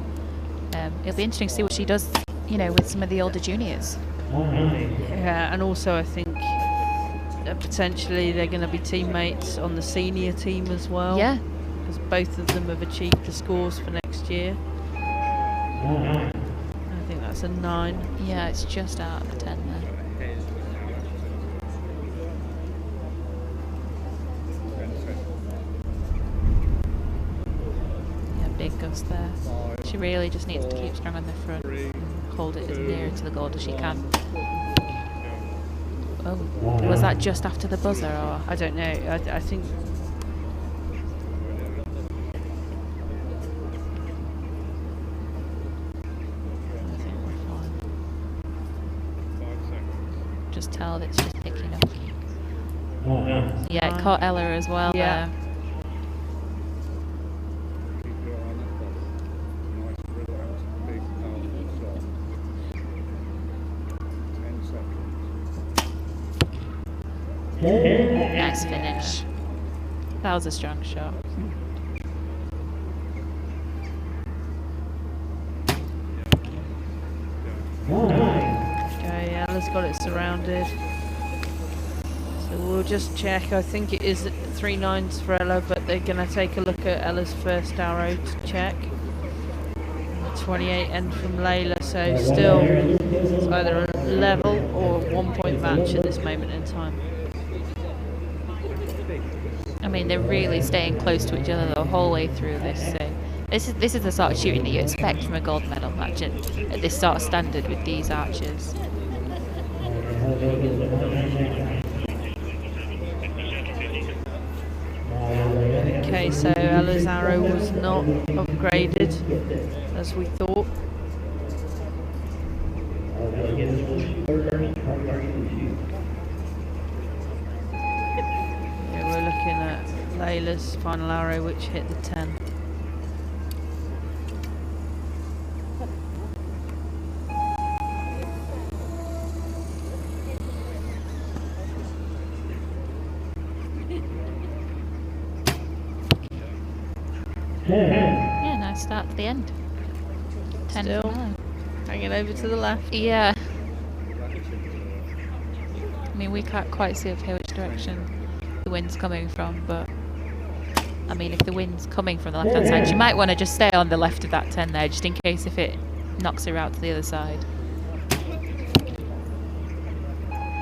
it'll be interesting to see what she does. You know, with some of the older juniors. Yeah, and also I think potentially they're going to be teammates on the senior team as well. Yeah. Because both of them have achieved the scores for next year. I think that's a 9. Yeah, it's just out of the 10 there. Yeah, big gust there. She really just needs to keep strong on the front and hold it as near to the goal as she can. Oh, was that just after the buzzer, or? I don't know. I think. We're fine. Just tell that it's just picking up. Yeah, it caught Ella as well Yeah. there. Nice finish. That was a strong shot. Okay, Ella's got it surrounded. So we'll just check. I think it is 3 9s for Ella, but they're going to take a look at Ella's first arrow to check. 28 end from Layla, so still it's either a level or a 1 point match at this moment in time. I mean, they're really staying close to each other the whole way through this. So this is the sort of shooting that you expect from a gold medal match at this sort of standard with these archers. Okay, so Ella's arrow was not upgraded as we thought. Yeah, we're looking at Layla's final arrow, which hit the 10. Yeah, nice start to the end. 10 Still for Ella. hanging over to the left. Yeah. I mean, we can't quite see up here which direction the wind's coming from, but I mean, if the wind's coming from the left-hand side, she might want to just stay on the left of that 10 there, just in case if it knocks her out to the other side.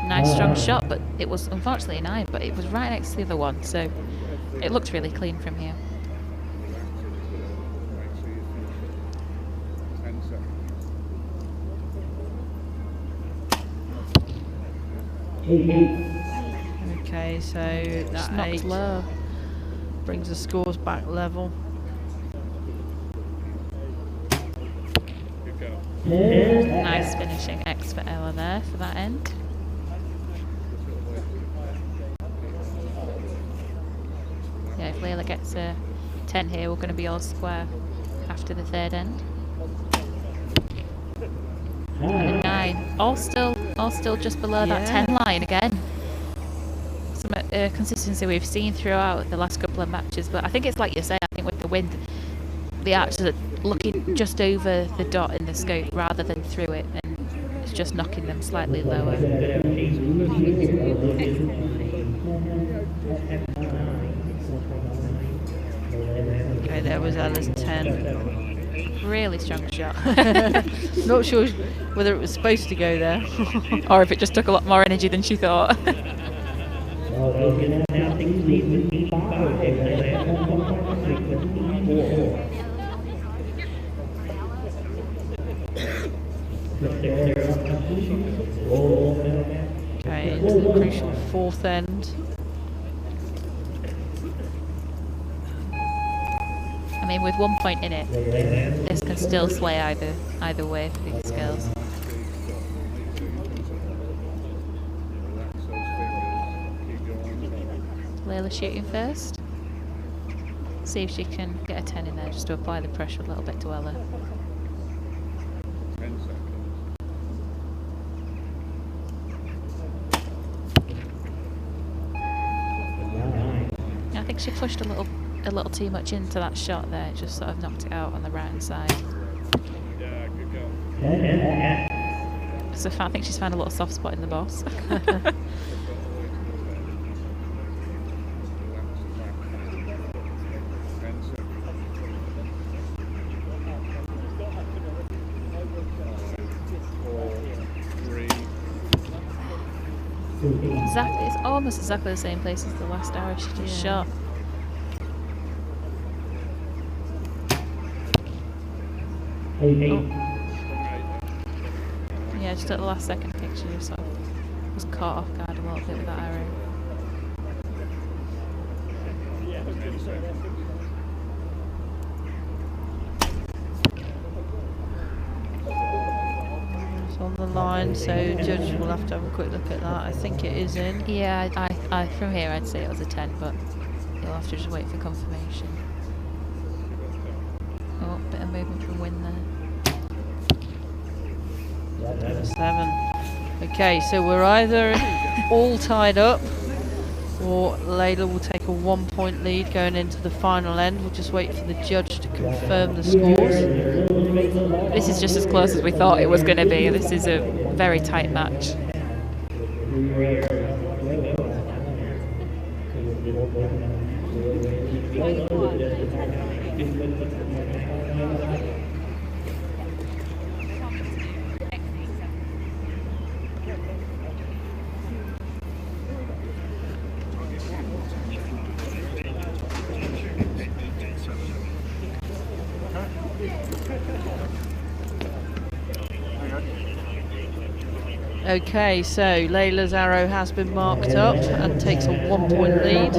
Nice strong shot, but it was unfortunately a 9, but it was right next to the other one, so it looked really clean from here. Okay, so Just that knocked 8 low. brings the scores back level. Good go. Nice finishing X for Ella there for that end. Yeah, if Layla gets a 10 here, we're going to be all square after the third end. And a 9, all still just below that 10 line again. Some consistency we've seen throughout the last couple of matches, but I think it's like you say. I think with the wind, the archers are looking just over the dot in the scope rather than through it, and it's just knocking them slightly lower. Okay, there was Ella's 10. Really strong shot. Not sure whether it was supposed to go there. Or if it just took a lot more energy than she thought. Okay, into the crucial fourth end. I mean, with 1 point in it, this can still sway either way for these girls. Layla shooting first. See if she can get a 10 in there just to apply the pressure a little bit to Ella. 10 seconds. I think she pushed a little too much into that shot there. It just sort of knocked it out on the right hand side. Yeah, good go. So I think she's found a little soft spot in the boss. Exactly, it's almost exactly the same place as the last arrow she just shot. Oh. Yeah, just at the last second, I think she just sort of was caught off guard a little bit with that arrow. It's on the line, so judge will have to have a quick look at that. I think it is in. Yeah, I from here I'd say it was a 10, but you'll have to just wait for confirmation. Oh, bit of movement from Win there. 7. Okay, so we're either all tied up, or Layla will take a 1 point lead going into the final end. We'll just wait for the judge to confirm the scores. This is just as close as we thought it was going to be. This is a very tight match. Okay, so Layla's arrow has been marked up and takes a 1 point lead.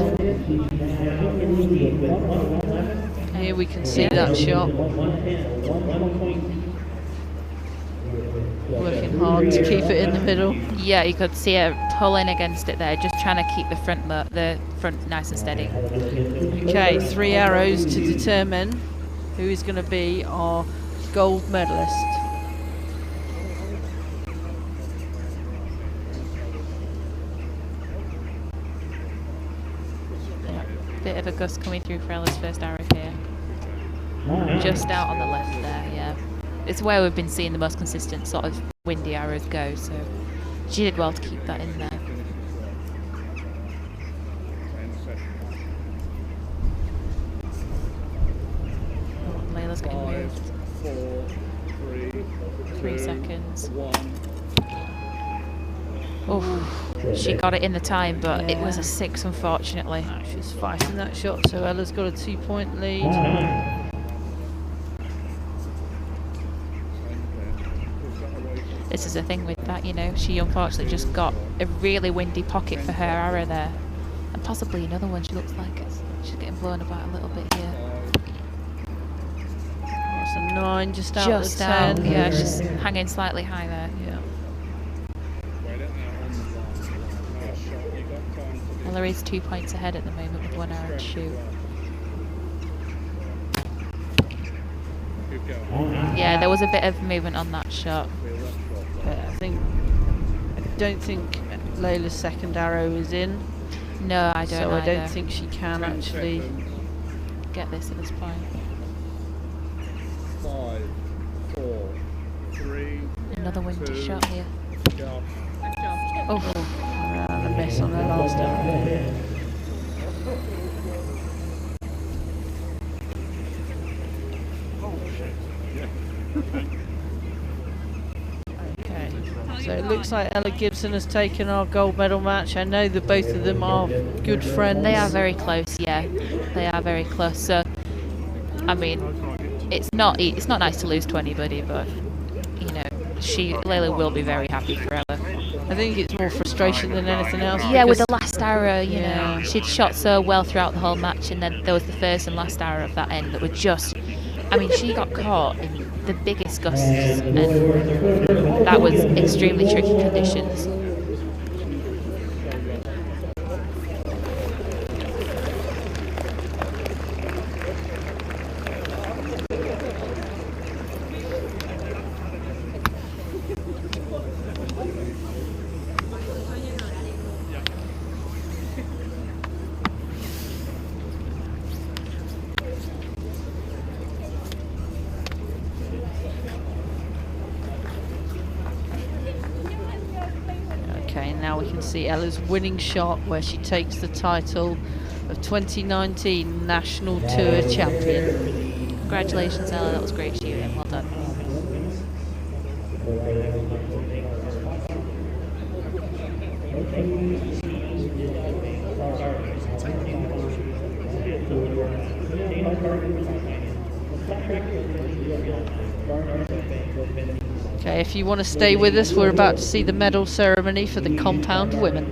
Here we can see that shot. Working hard to keep it in the middle. Yeah, you could see her pulling against it there, just trying to keep the front nice and steady. Okay, 3 arrows to determine who is going to be our gold medalist. Bit of a gust coming through for Ella's first arrow here. Just out on the left there, yeah. It's where we've been seeing the most consistent sort of windy arrows go, so she did well to keep that in there. Oh, Layla's getting moved. 3 seconds. 1. Oh, she got it in the time, but it was a 6, unfortunately. She's fighting that shot, so Ella's got a 2 point lead. this is the thing with that, you know, she unfortunately just got a really windy pocket for her arrow there, and possibly another one. She looks like she's getting blown about a little bit here. That's a 9 just out Just of the out, 10. yeah, she's hanging slightly high there. Yeah. Wait it now on the line. Nice shot. You got time to do Hillary's 2 points ahead at the moment with 1 arrow to shoot. Good go. Yeah, there was a bit of movement on that shot. But I don't think Layla's second arrow is in. No, I don't So I either. don't think she can 10 actually. seconds. Get this at this point. 5, 4, 3, Another windy 2, shot here. go. Oh, and a miss on her last arrow. Okay, so it looks like Ella Gibson has taken our gold medal match. I know that both of them are good friends. They are very close, yeah. They are very close. So, I mean, it's not nice to lose to anybody, but you know, Layla will be very happy for Ella. I think it's more frustration than anything else. Yeah, with because- the last arrow, you know, she'd shot so well throughout the whole match, and then there was the first and last arrow of that end that were just, I mean, she got caught in the biggest gusts, and that was extremely tricky conditions. Okay, now we can see Ella's winning shot where she takes the title of 2019 National Tour Champion. Congratulations, Ella, that was great shooting, well done. Okay, if you want to stay with us, we're about to see the medal ceremony for the compound women.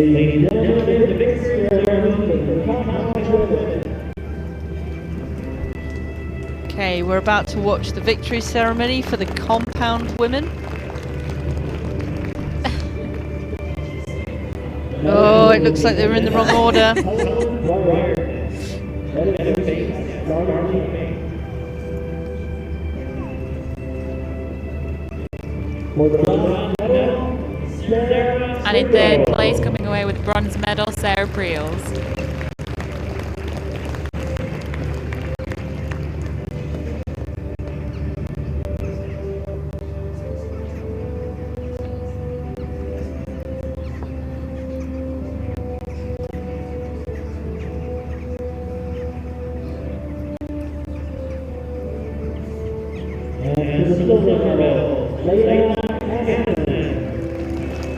Ladies and gentlemen, the victory ceremony for the compound women. Okay, we're about to watch the victory ceremony for the compound women. Oh, it looks like they're in the wrong order. And in third place, coming away with the bronze medal, Sarah Preels.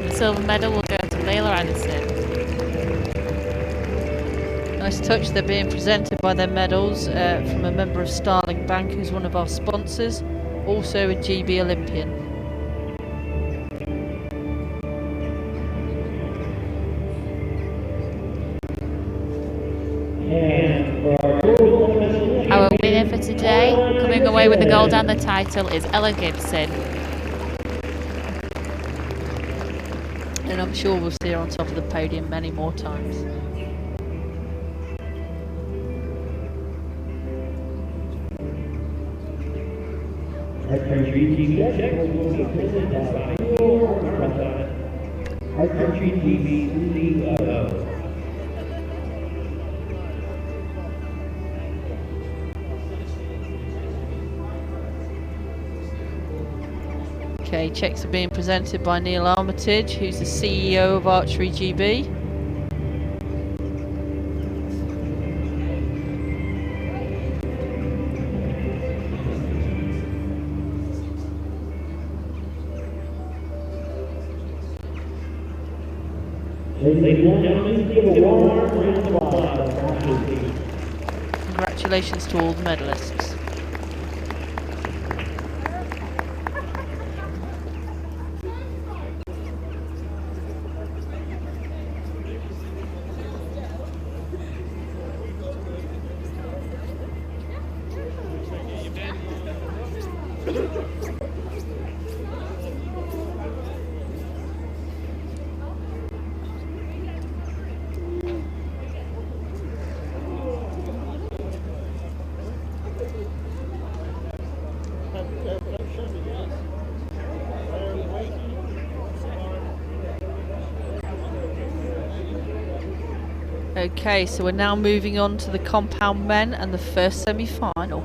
The silver medal will go to Layla Anderson. Nice touch, they're being presented by their medals from a member of Starling Bank, who's one of our sponsors, also a GB Olympian. Our winner for today, coming away with the gold and the title, is Ella Gibson. And I'm sure we'll see her on top of the podium many more times. Archery TV will be presented by Neal. Archery TV COO. Okay, checks are being presented by Neal Armitage, who's the CEO of Archery GB. Ladies and gentlemen, give a warm round of applause. Congratulations to all the medalists. Okay, so we're now moving on to the compound men and the first semi-final.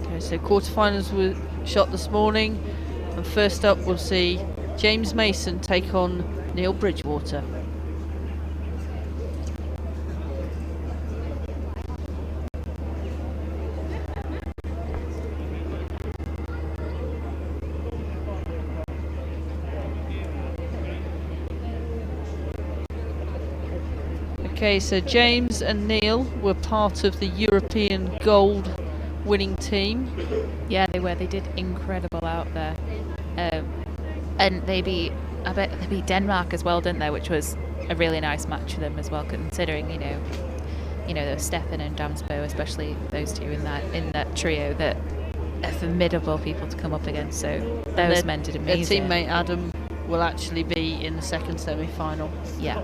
Okay, so quarterfinals were shot this morning, and first up we'll see James Mason take on Neal Bridgewater. Okay, so James and Neal were part of the European gold winning team. Yeah, they were. They did incredible out there. And they beat Denmark as well, didn't they? Which was a really nice match for them as well, considering those Stefan and Damsbo, especially those two in that trio, that are formidable people to come up against. So those men did amazing. Their teammate Adam will actually be in the second semi-final. Yeah.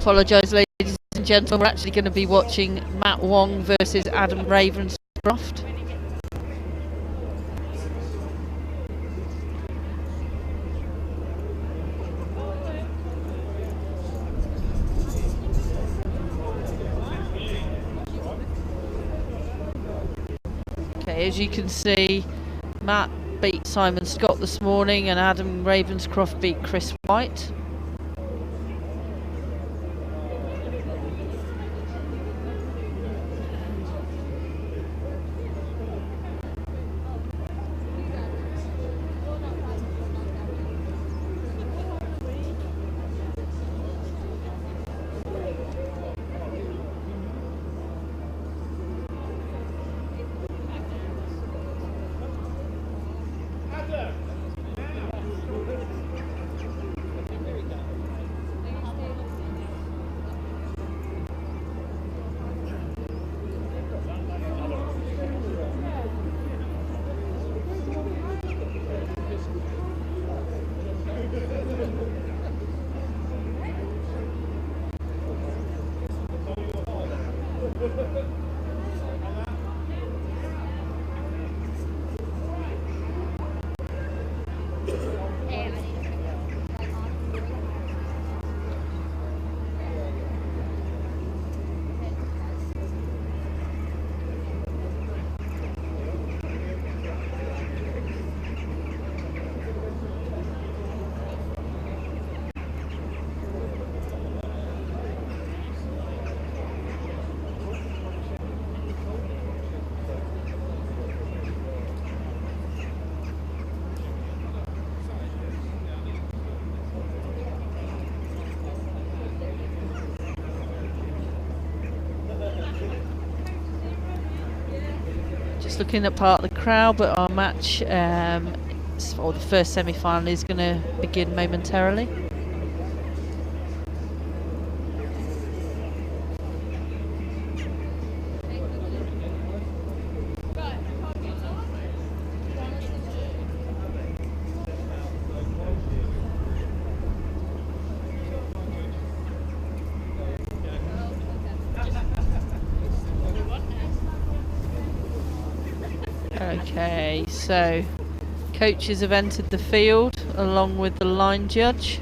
Apologise, ladies gentlemen, we're actually going to be watching Matt Wang versus Adam Ravenscroft. Okay, as you can see, Matt beat Simon Scott this morning and Adam Ravenscroft beat Chris White. Looking at part of the crowd, but our match or the first semi-final is going to begin momentarily. Okay, so coaches have entered the field along with the line judge.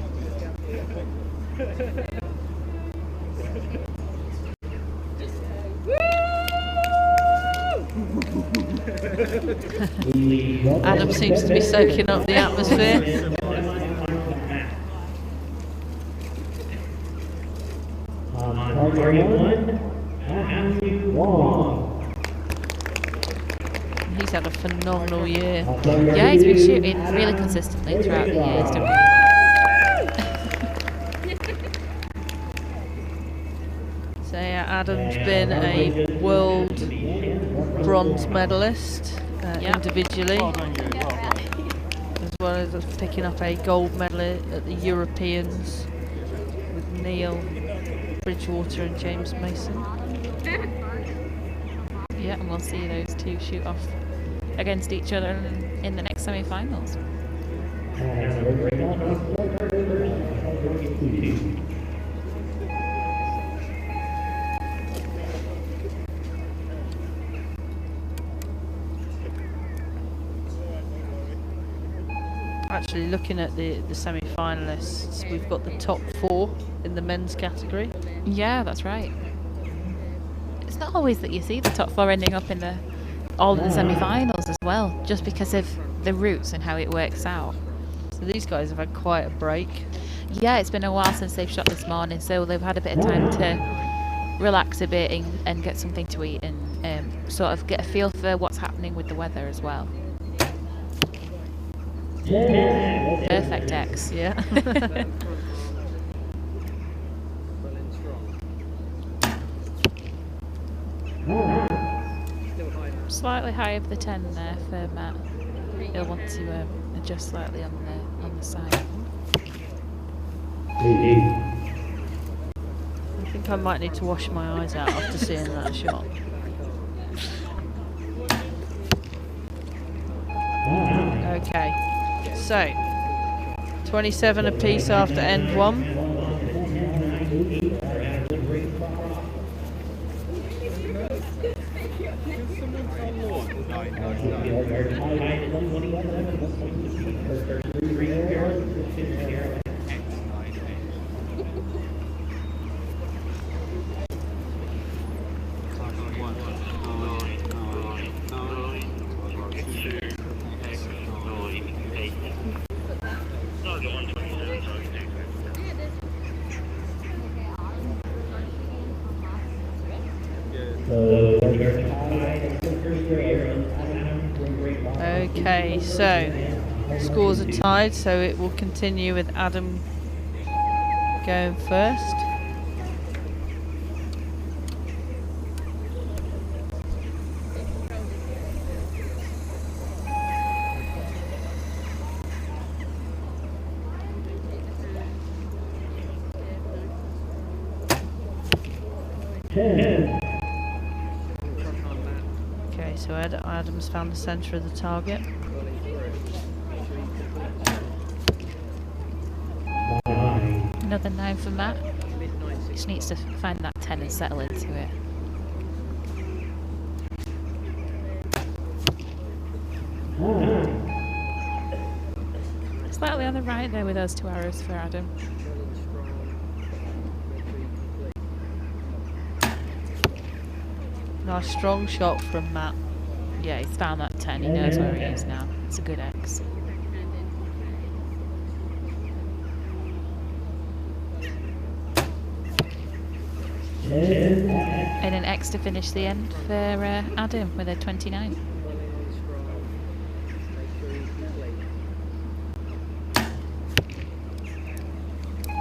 Adam seems to be soaking up the atmosphere. He's had a phenomenal year. Yeah, he's been shooting really consistently throughout the year. He's done really well. So yeah, Adam's been a world bronze medalist individually, as well as picking up a gold medal at the Europeans with Neal, Bridgewater and James Mason. Yeah, and we'll see those two shoot off against each other in the next semi-finals. Actually, looking at the semi-finalists, we've got the top 4 in the men's category. Yeah, that's right. It's not always that you see the top 4 ending up in the semi-finals as well, just because of the routes and how it works out. So these guys have had quite a break. Yeah, it's been a while since they've shot this morning, so they've had a bit of time to relax a bit and get something to eat and sort of get a feel for what's happening with the weather as well. Perfect X. Yeah. Slightly high of the 10 there for Matt. He'll want to adjust slightly on the side. I think I might need to wash my eyes out after seeing that shot. Okay, so 27 apiece after end 1. They're tied at 127. First three arrows, Okay, so scores are tied, so it will continue with Adam going first. Okay, so Adam's found the centre of the target. Another 9 for Matt. Just needs to find that 10 and settle into it. Slightly on the right there with those 2 arrows for Adam. Nice strong shot from Matt. Yeah, he's found that 10. He knows where he is now. It's a good X. And an X to finish the end for Adam with a 29.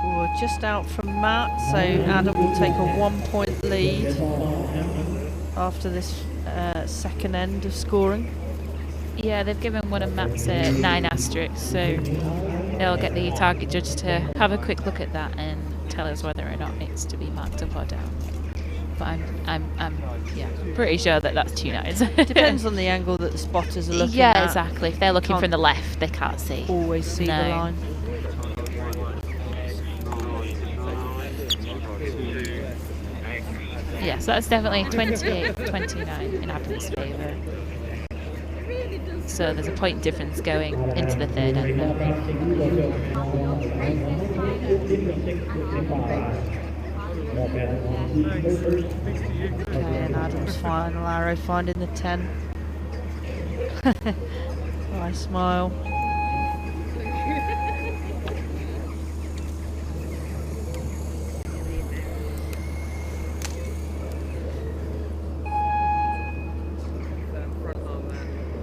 We're just out from Matt, so Adam will take a 1-point lead after this second end of scoring. Yeah, they've given one of Matt's 9 asterisks, so they'll get the target judge to have a quick look at that and tell us whether or not it's to be marked up or down. But I'm pretty sure that that's 2 9s. Depends on the angle that the spotters are looking yeah, at. exactly. If they're looking from the left, they can't see. Always see the line. Yeah, so that's definitely 28-29 in Adam's favour. So there's a point difference going into the third end now. Okay, and Adam's final arrow finding the 10. I smile.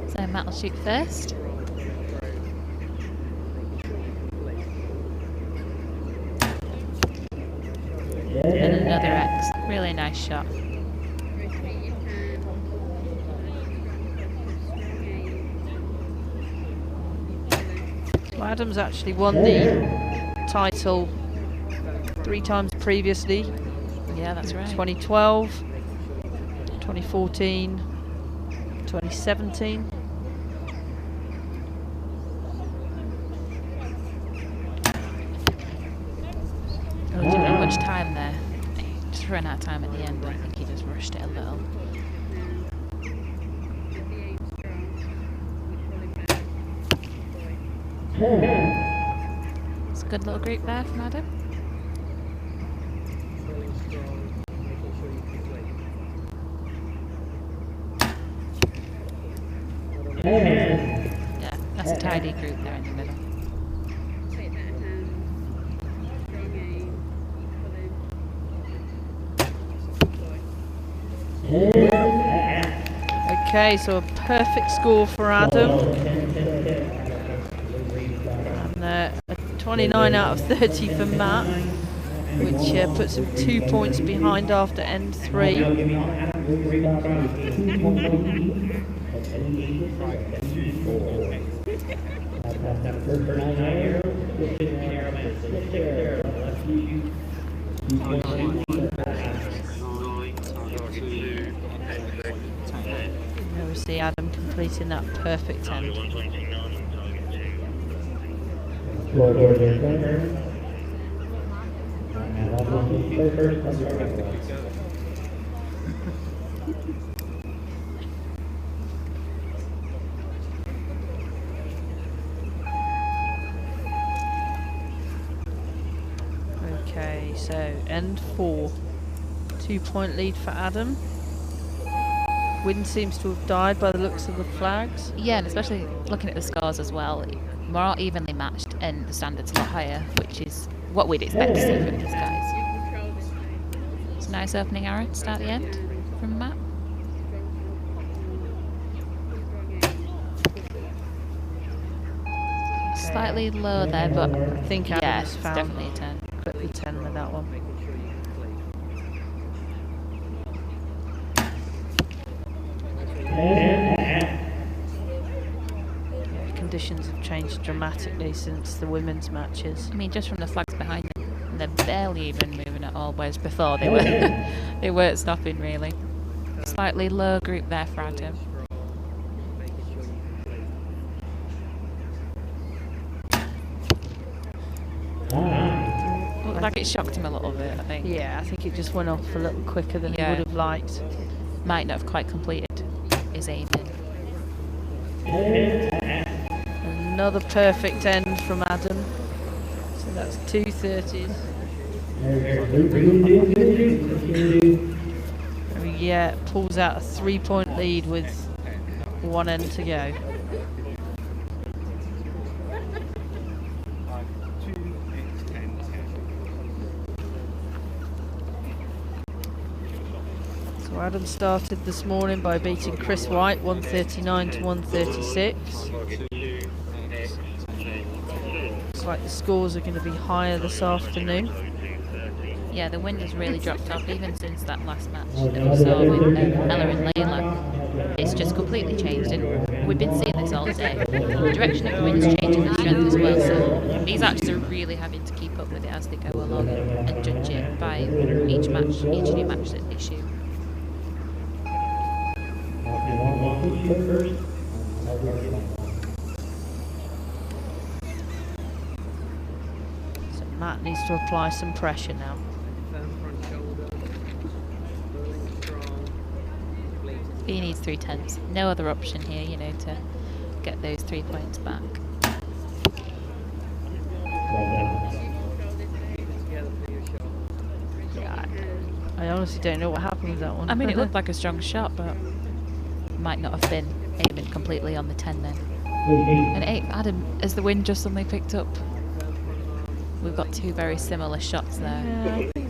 So Matt will shoot first. And another X. Really nice shot. Well, Adam's actually won the title 3 times previously. Yeah, that's right. 2012, 2014, 2017. Oh, didn't have much time there. He just ran out of time at the end. I think he just rushed it a little. It's a good little group there from Adam. Yeah, that's a tidy group there in the middle. Okay, so a perfect score for Adam. And a 29 out of 30 for Matt, which puts him 2 points behind after end 3. There we see Adam completing that perfect end. end 4. 2-point lead for Adam. Wind seems to have died by the looks of the flags. Yeah, and especially looking at the scores as well, more evenly matched and the standards a lot higher, which is what we'd expect to see from these guys. It's a nice opening arrow to start the end from Matt. Slightly low there, but I think Adam yeah, has it's found definitely a 10. clip the 10 with that one. Making sure you complete. Yeah, conditions have changed dramatically since the women's matches. I mean, just from the flags behind them, they're barely even moving at all, whereas before they were they weren't stopping really. Slightly low group there for Adam. Making sure you complete. Looked like it shocked him a little bit, I think. Yeah, I think it just went off a little quicker than he Yeah. would have liked. Might not have quite completed his aim. Another perfect end from Adam. So that's 230s. Yeah, pulls out a 3-point lead with 1 end to go. So Adam started this morning by beating Chris White 139 to 136. Looks like the scores are going to be higher this afternoon. Yeah, the wind has really dropped off even since that last match that we saw with Ella and Layla. It's just completely changed, and we've been seeing this all day. The direction of the wind is changing the strength as well, so these archers are really having to keep up with it as they go along and judge it by each new match that they shoot. So Matt needs to apply some pressure now. Firm front shoulder. Pulling strong. Complete. He needs 3 tenths. No other option here, you know, to get those 3 points back. Keep it together for your shot. Yeah, I honestly don't know what happened with that one. I mean, it looked like a strong shot, but might not have been aiming completely on the 10 then. And Adam, as the wind just suddenly picked up, we've got 2 very similar shots there. Yeah, I think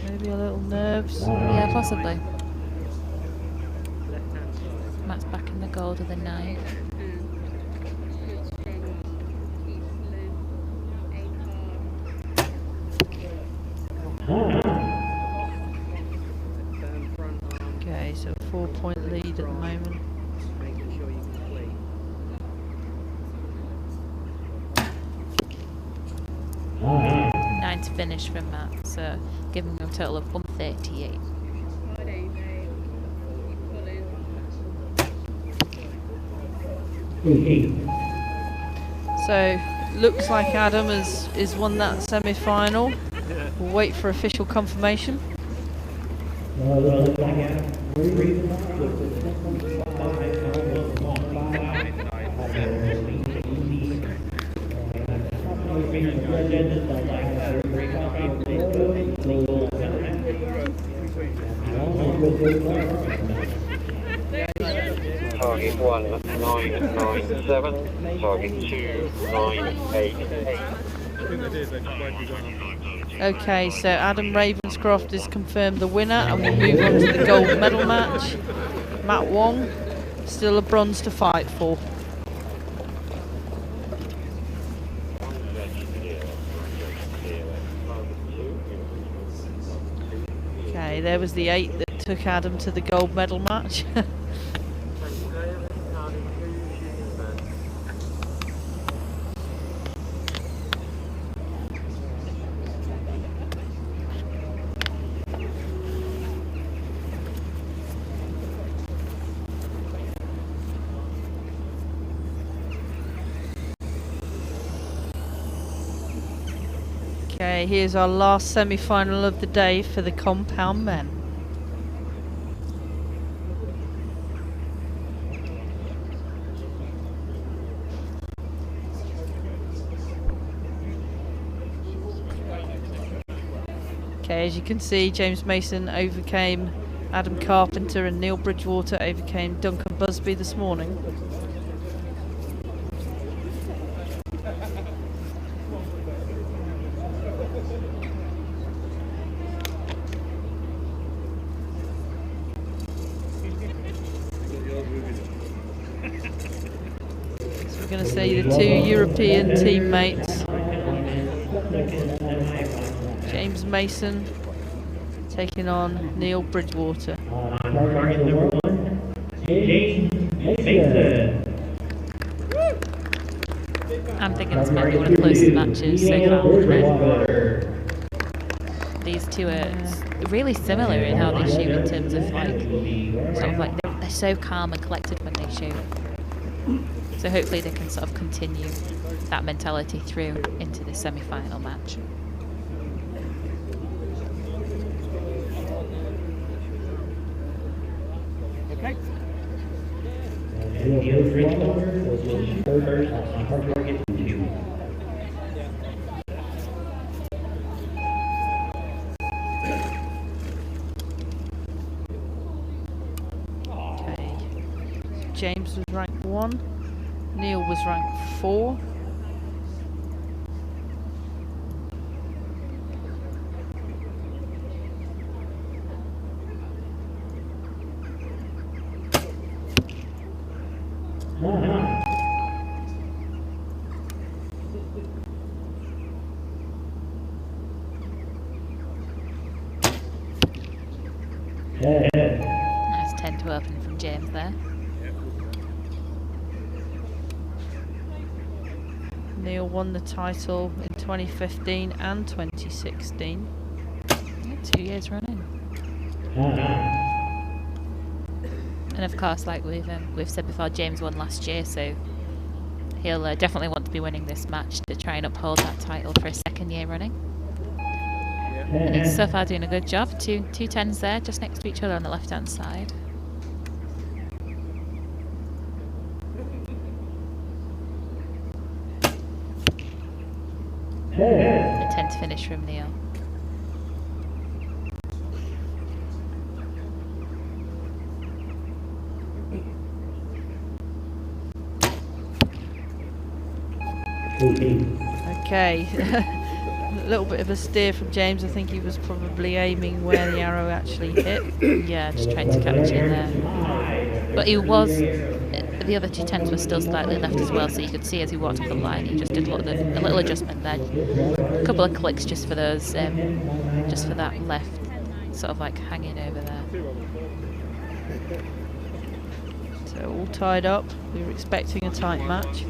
maybe a little nerves. Yeah, possibly. Left hand side. Matt's back in the gold with a 9. Firm front arm. Okay, so 4-point lead at the moment. Making sure you complete. Nine to finish from Matt, so giving him a total of 138. So looks like Adam is won that semi-final. We'll wait for official confirmation. Target 1997, target 2988. Okay, so Adam Ravenscroft is confirmed the winner, and we'll move on to the gold medal match. Matt Wang, still a bronze to fight for. Okay, there was the 8 that took Adam to the gold medal match. Okay, here's our last semi-final of the day for the compound men. Okay, as you can see, James Mason overcame Adam Carpenter and Neal Bridgewater overcame Duncan Busby this morning. So we're going to see the two European teammates. James Mason taking on Neal Bridgewater. Target number 1, James Mason. I'm thinking it's might be one of the closest matches so far. These two are really similar in how they shoot in terms of they're so calm and collected when they shoot. So hopefully they can sort of continue that mentality through into the semi-final match. Okay. Neal Bridgewater was first on target 2. Okay. James was ranked 1. Neal was ranked 4. Nice 10 to open from James there. Neal won the title in 2015 and 2016. Yeah, 2 years running. And of course, like we've said before, James won last year, so he'll definitely want to be winning this match to try and uphold that title for a second year running. And he's so far doing a good job. Two 10s there, just next to each other on the left-hand side. A 10 to finish from Neal. Okay. A little bit of a steer from James. I think he was probably aiming where the arrow actually hit. Yeah, just trying to catch it there. But he was, the other 2 10s were still slightly left as well, so you could see as he walked up the line, he just did a little adjustment there. A couple of clicks just for those, just for that left, sort of like hanging over there. So all tied up. We were expecting a tight match.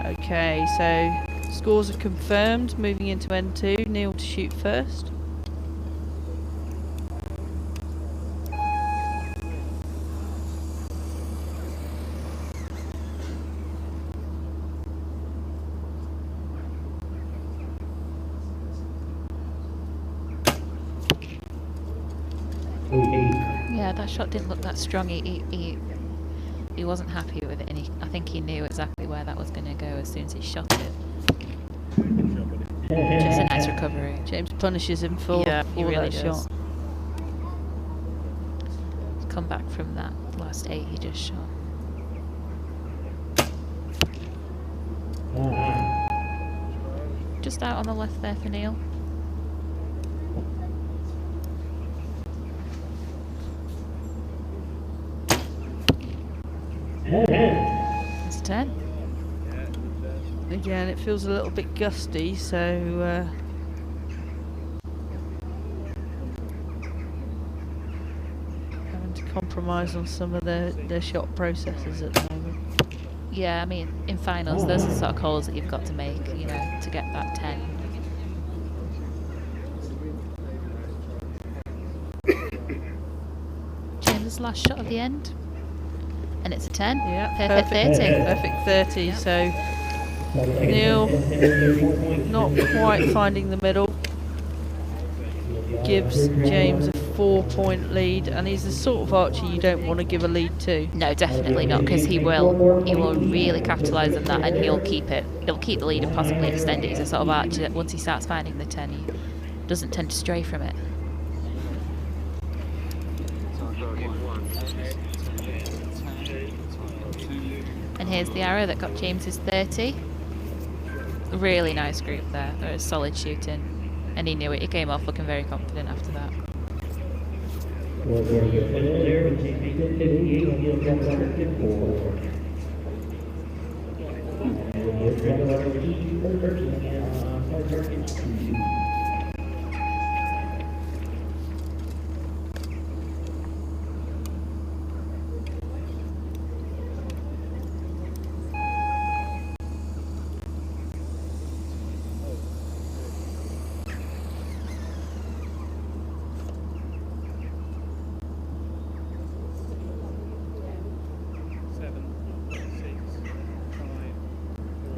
Okay, so scores are confirmed. Moving into N2, Neal to shoot first. Yeah, that shot didn't look that strong. He wasn't happy with it, and I think he knew exactly where that was going to go as soon as he shot it. Just a nice recovery. James punishes him for he really that does. shot. Come back from that last 8 he just shot. Just out on the left there for Neal. It's a 10. Again, it feels a little bit gusty, so having to compromise on some of their shot processes at the moment. Yeah, I mean, in finals, those are the sort of calls that you've got to make, you know, to get that 10. James' last shot at the end. And it's a 10. Yeah, Perfect 30. Perfect 30. So Neal not quite finding the middle. Gives James a 4-point lead, and he's the sort of archer you don't want to give a lead to. No, definitely not, because he will really capitalise on that, and he'll keep it. He'll keep the lead and possibly extend it. He's a sort of archer that once he starts finding the 10, he doesn't tend to stray from it. And here's the arrow that got James's 30. Really nice group there. There was solid shooting, and he knew it. He came off looking very confident after that.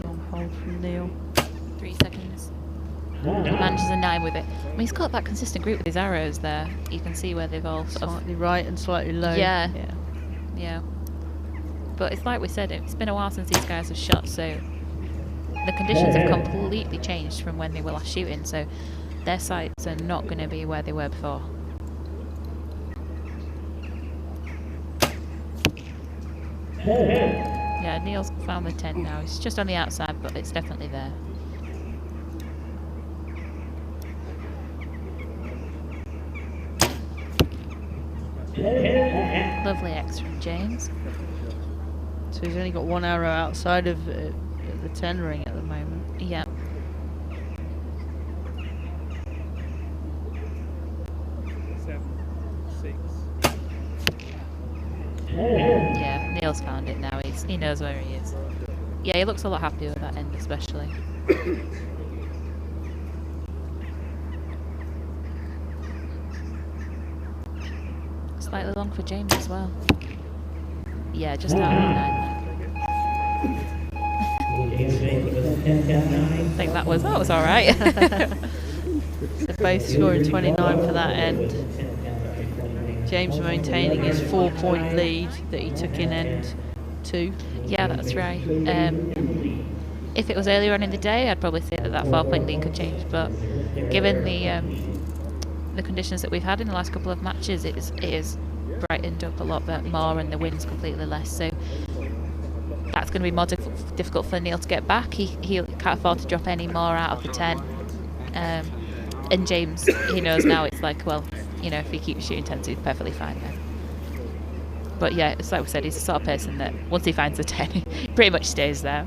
Long hold from Neal. 3 seconds. He manages a 9 with it. I mean, he's got that consistent group with his arrows there. You can see where they've all sort of... Slightly right and slightly low. Yeah. Yeah. But it's like we said, it's been a while since these guys have shot, so the conditions have completely changed from when they were last shooting, so their sights are not going to be where they were before. Yeah, Neal's found the 10 now. It's just on the outside, but it's definitely there. Lovely X from James. So he's only got one arrow outside of the 10 ring at the moment. Yeah. Yeah, Neal's found it now. He knows where he is. Yeah, he looks a lot happier with that end, especially. Slightly long for James as well. Yeah, just out of the 9. I think that was all right. So both scoring 29 for that end. James maintaining his 4-point lead that he took in end 2. Yeah, that's right. If it was earlier on in the day, I'd probably say that 4-point lead could change. But given the conditions that we've had in the last couple of matches, it is brightened up a lot bit more, and the wind's completely less. So that's going to be more difficult for Neal to get back. He can't afford to drop any more out of the 10. And James, he knows now it's like, well, you know, if he keeps shooting 10s, he's perfectly fine then. But yeah, it's like we said, he's the sort of person that once he finds a 10, he pretty much stays there.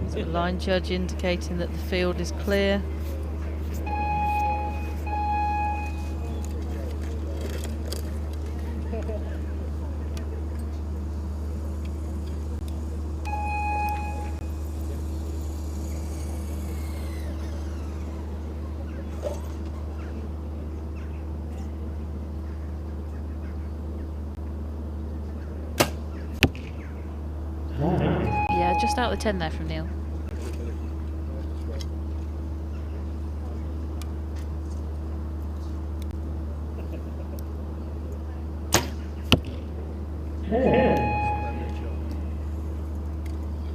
So the line judge indicating that the field is clear. Yeah, just out of the 10 there from Neal.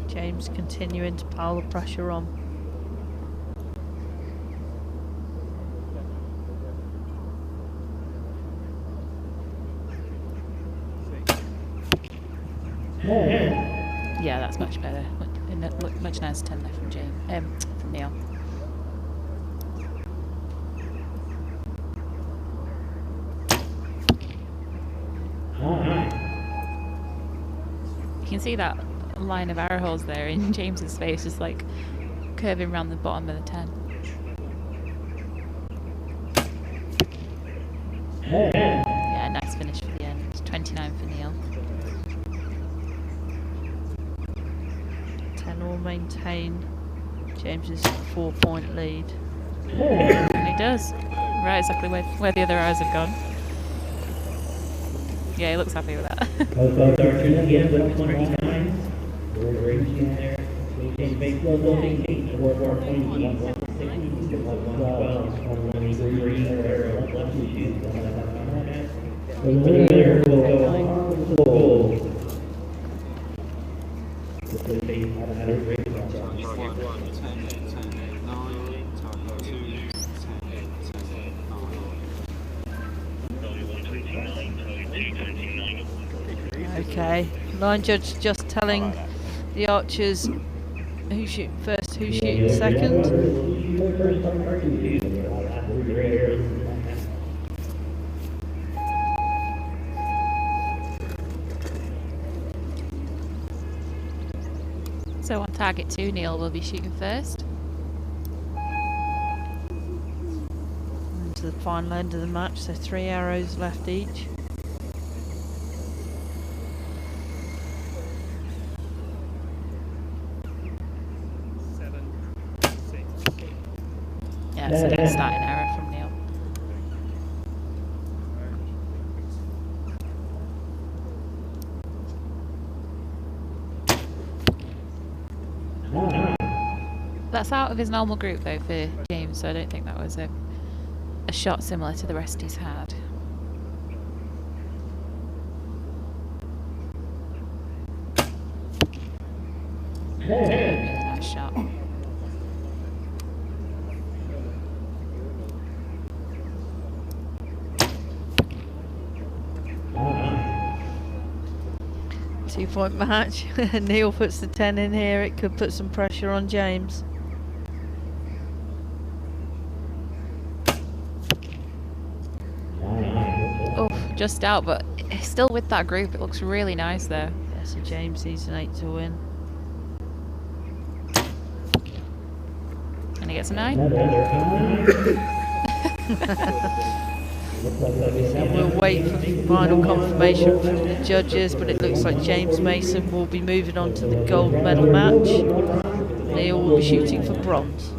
James continuing to pile the pressure on. Yeah, that's much better. Much nicer 10 there from James. From Neal. You can see that line of arrow holes there in James's face, just like curving around the bottom of the 10. Yeah, nice finish for the end. 29 for Neal. 10 will maintain James's 4-point lead. And he does. right exactly where the other arrows have gone. Yeah, he looks happy with that. Both archers again with 29. We're reaching there. Maintain base level 18. 420, 160, 112, 123, 122. The winner will go on to the gold. Target 1, 10, 10, 9. Target 2, 10, 10, 9. Okay, line judge just telling the archers who shoot first, who shoot second. So on target 2, Neal will be shooting first. Into the final end of the match, so 3 arrows left each. Yeah, so that's starting error from Neal. That's out of his normal group though for James, so I don't think that was a shot similar to the rest he's had. Really nice shot. Two-point match. Neal puts the 10 in here. It could put some pressure on James. Oh, just out, but still with that group, it looks really nice there. Yeah, so James needs an 8 to win. And he gets a 9. And we'll wait for final confirmation from the judges, but it looks like James Mason will be moving on to the gold medal match. Neal will be shooting for bronze.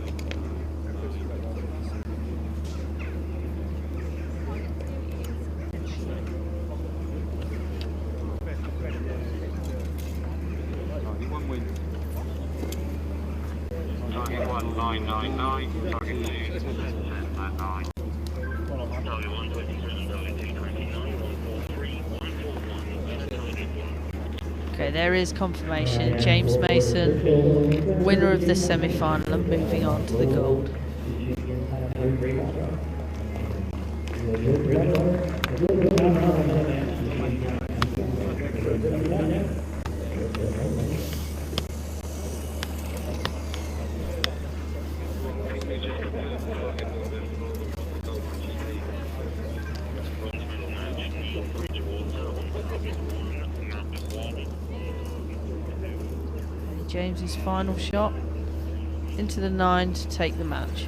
Target 1 win. Target 1, 999. Target 2, 10, 9. Okay, there is confirmation. James Mason, winner of this semi-final and moving on to the gold. James's final shot into the 9 to take the match.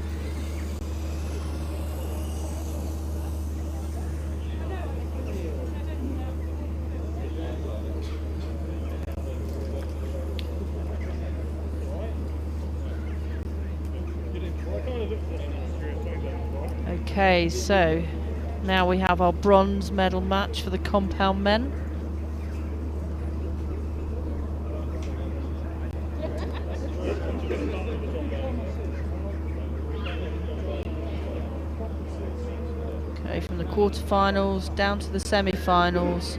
Okay, so now we have our bronze medal match for the compound men. Okay, from the quarterfinals down to the semi-finals,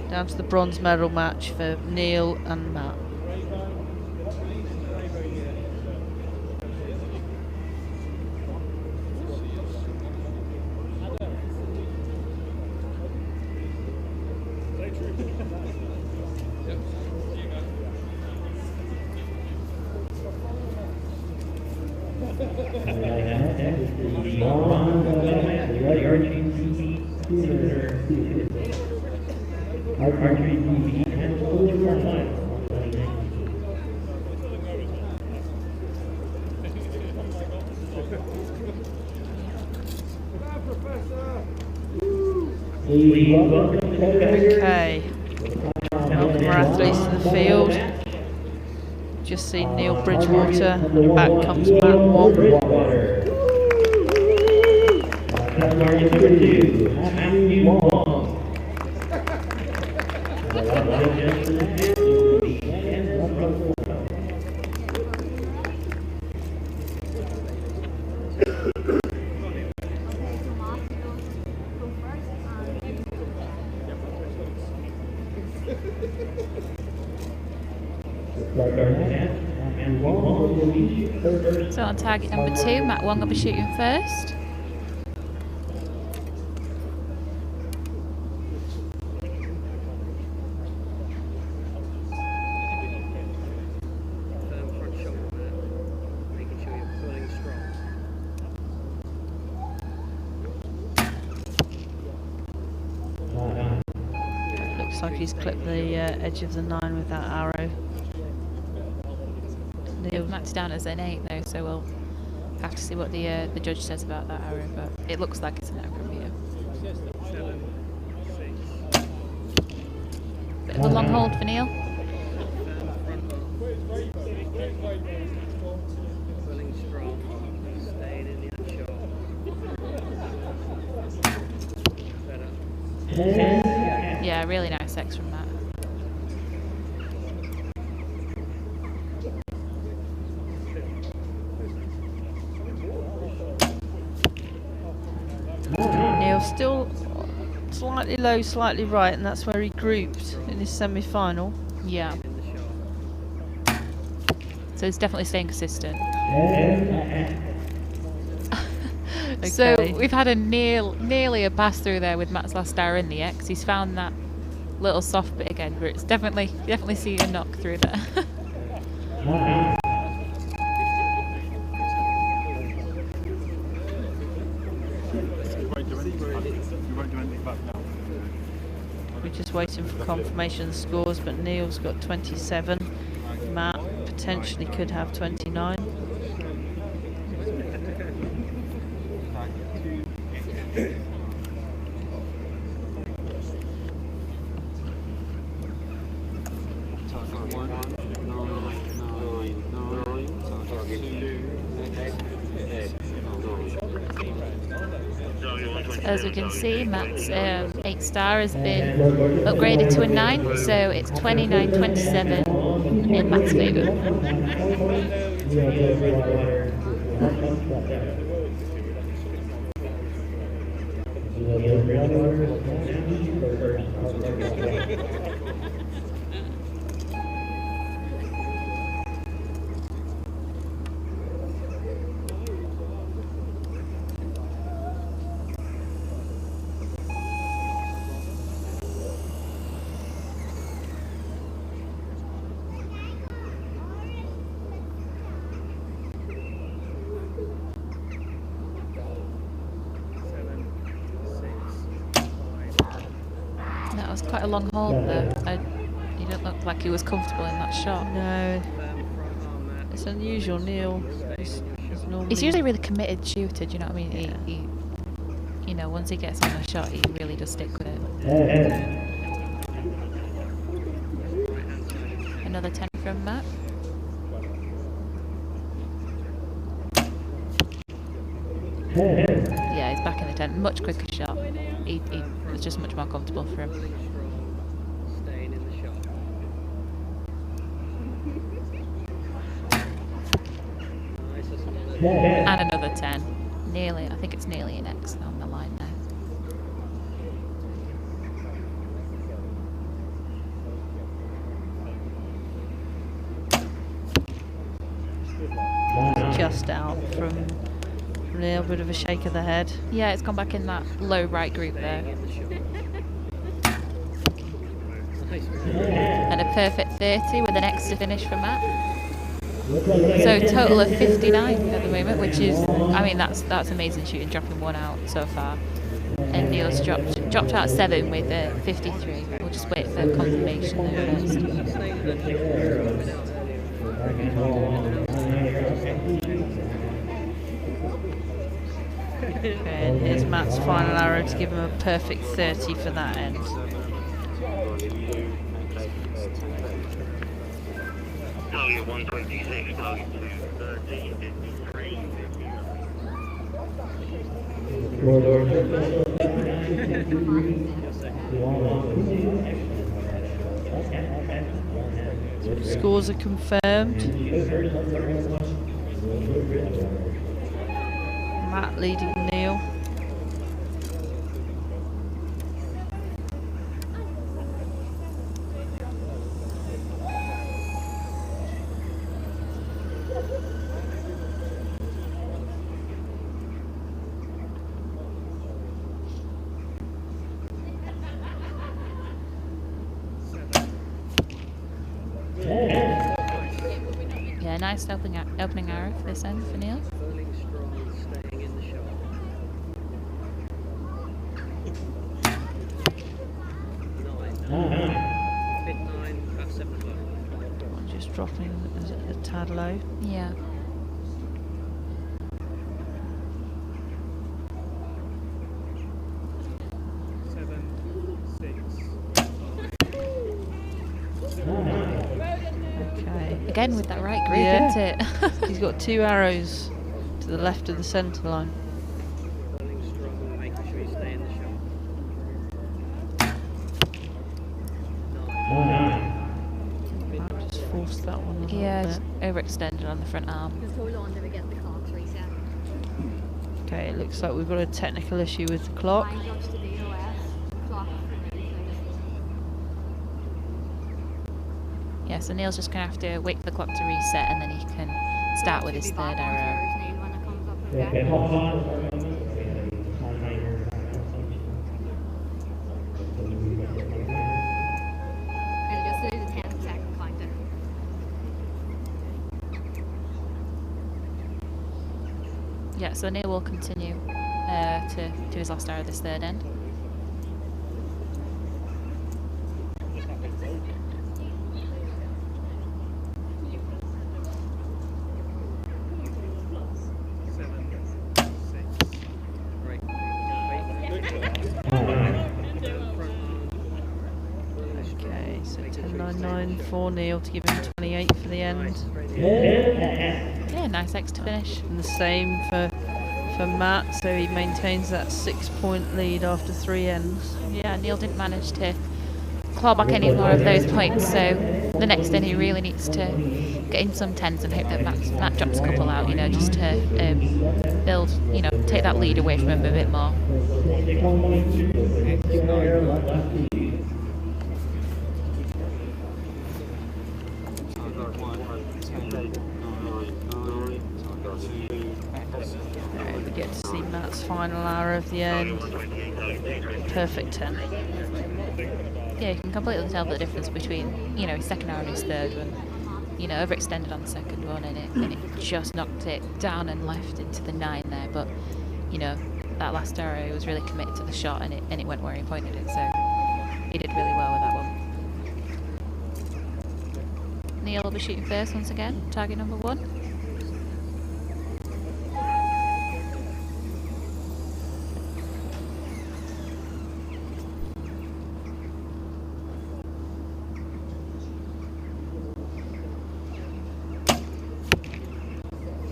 down to the bronze medal match for Neal and Matt. Archery TV and silver final. Okay, welcome our athletes to the field. Just seen Neal Bridgewater, and back comes Matt Wang. target number 2, Matthew Wang. Just in the field will be Shannon Russell. So on target number 2, Matt Wang will be shooting first. Firm front shoulder there, making sure you're pulling strong. Looks like he's clipped the edge of the 9 with that arrow. They've marked it down as an 8 though, so we'll have to see what the judge says about that arrow, but it looks like it's an arrow from here. 7, 6. Bit of a long hold for Neal. Firm front arm. Pulling strong. Staying in the shot. Better. Yeah, really nice X from Matt. Neal still slightly low, slightly right, and that's where he grouped in his semi-final. Yeah. In the shot. So it's definitely staying consistent. Okay. So we've had a nearly a pass through there with Matt's last arrow in the X. He's found that little soft bit again, but it's definitely see a knock through there. We're just waiting for confirmation of the scores, but Neal's got 27. Matt potentially could have 29. As we can see, Matt's 8 star has been upgraded to a 9, so it's 29-27 in Matt's favour. That was quite a long hold there. He didn't look like he was comfortable in that shot. No, Firm front arm there. it's unusual. Neal is normally... He's usually a really committed shooter, do you know what I mean? Yeah. He you know, once he gets on a shot, he really does stick with it. Another 10 from Matt. Yeah, he's back in the 10. Much quicker shot. He was just much more comfortable for him. Pulling strong. Staying in the shot. Nice. That's another. And another 10. Nearly, I think it's nearly an X on the line there. just out from Neal, bit of a shake of the head. Yeah, it's gone back in that low right group there. And a perfect 30 with an extra finish from Matt. So a total of 59 at the moment, which is, I mean, that's amazing shooting, dropping one out so far. And Neal's dropped out 7 with 53. We'll just wait for confirmation there first. And here's Matt's final arrow to give him a perfect 30 for that end. Target 126, target 230, 53. Scores are confirmed. Matt leading Neal. Yeah, nice opening arrow for this end for Neal. Burning strong, staying in the shot. 9. Mid 9, about 7 o'clock. Just dropping a tad low. Yeah. Okay. Again with that right grip, Yeah. isn't it? He's got 2 arrows to the left of the centre line. Burning strong, making sure you stay in the shot. 9. Matt just forced that one a little Yeah, bit. just overextended on the front arm. Just hold on till we get the clocks reset. Okay, it looks like we've got a technical issue with the clock. Line jumps to the OS. Clock. Yeah, so Neal's just going to have to wait for the clock to reset and then he can start with his third arrow. When it comes up, Okay, okay? hold on. And just do the 10-second counter. Yeah, so Neal will continue to do his last arrow this third end. Great. Okay, so 10.99 for Neal to give him 28 for the end. Yeah, nice X to finish. And the same for Matt, so he maintains that 6-point lead after 3 ends. Yeah, Neal didn't manage to claw back any more of those points, so the next end he really needs to get in some 10s and hope that Matt drops a couple out, you know, just to build, you know, take that lead away from him a bit more. Okay, we get to see Matt's final arrow of the end. Perfect 10. Yeah, you can completely tell the difference between, you know, his second arrow and his third one. You know, overextended on the second one and it just knocked it down and left into the 9 there. But, you know, that last arrow was really committed to the shot and it went where he pointed it. So he did really well with that one. Neal will be shooting first once again, target number 1.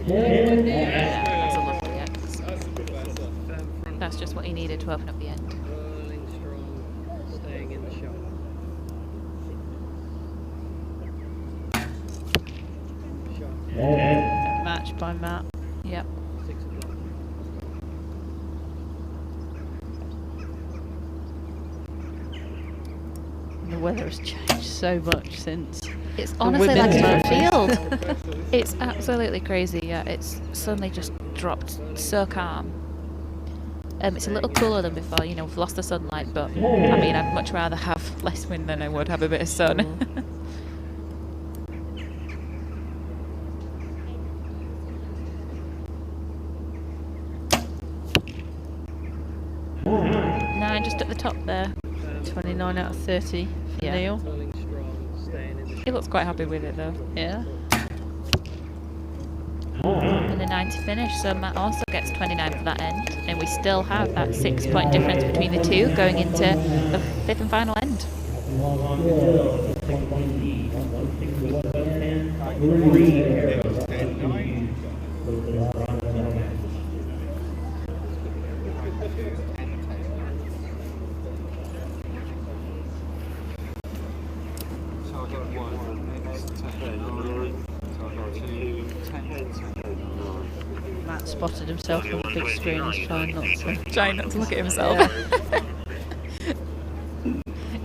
That's a lovely X. That's just what he needed to open up the end. Burning strong, staying in the shot. Shot. Match by Matt. Yep. 6 o'clock. The weather has changed so much since. It's honestly like a women's different matches. field. It's absolutely crazy. Yeah, it's suddenly just dropped so calm. It's a little cooler than before. You know, we've lost the sunlight, but I mean, I'd much rather have less wind than I would have a bit of sun. 9 just at the top there. 29 out of 30 for Yeah. Neal. Burning strong, staying in the shot. He looks quite happy with it though. Yeah. And a 9 to finish, so Matt also gets 29 for that end. And we still have that 6-point difference between the two going into the 5th and final end. Target 1, next 10, 9. Target 2, 10, 10, 9. Matt spotted himself on the big screen. He's Trying not to look at himself.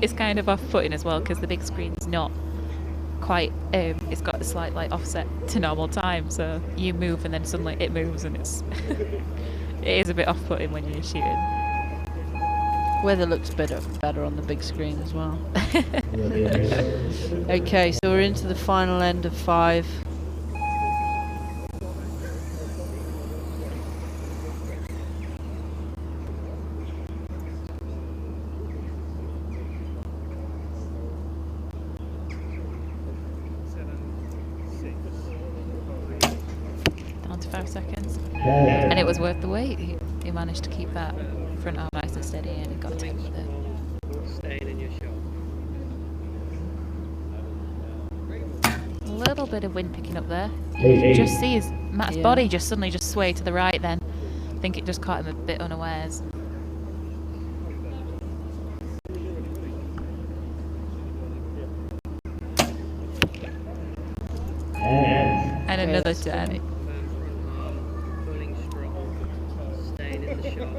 It's kind of off-putting as well because the big screen's not quite. It's got a slight like offset to normal time, so you move and then suddenly it moves, and it's it is a bit off-putting when you're shooting. Weather looks better on the big screen as well. Okay, so we're into the final end of 5. Down to 5 seconds, and it was worth the wait. He managed to keep that front arm nice and steady, and he got to with it. Staying in your shot. A little bit of wind picking up there. You just see Matt's body just suddenly just sway to the right then. I think it just caught him a bit unawares. And another 10. Front arm, pulling strong, staying in the shot.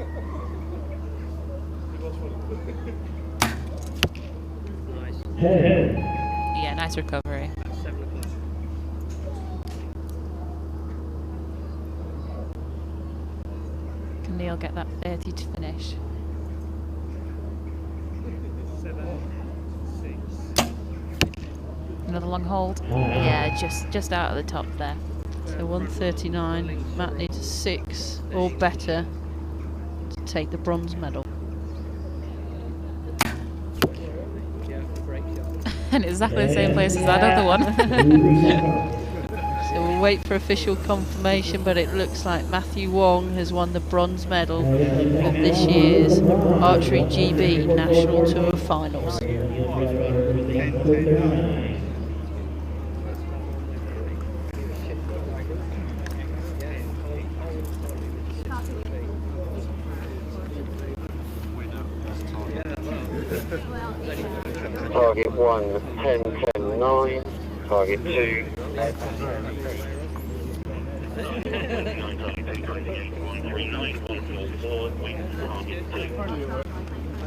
Nice. Yeah, nice recovery. That's 7 o'clock. Can Neal get that 30 to finish? 7, 6. Another long hold. Yeah, just out of the top there. So 139. Matt needs a 6 or better to take the bronze medal. Yeah, great shot. And exactly the same place as that other one. So we'll wait for official confirmation, but it looks like Matthew Wang has won the bronze medal of this year's Archery GB National Tour Finals. Target 1, 10, 10, 9. Target 2. I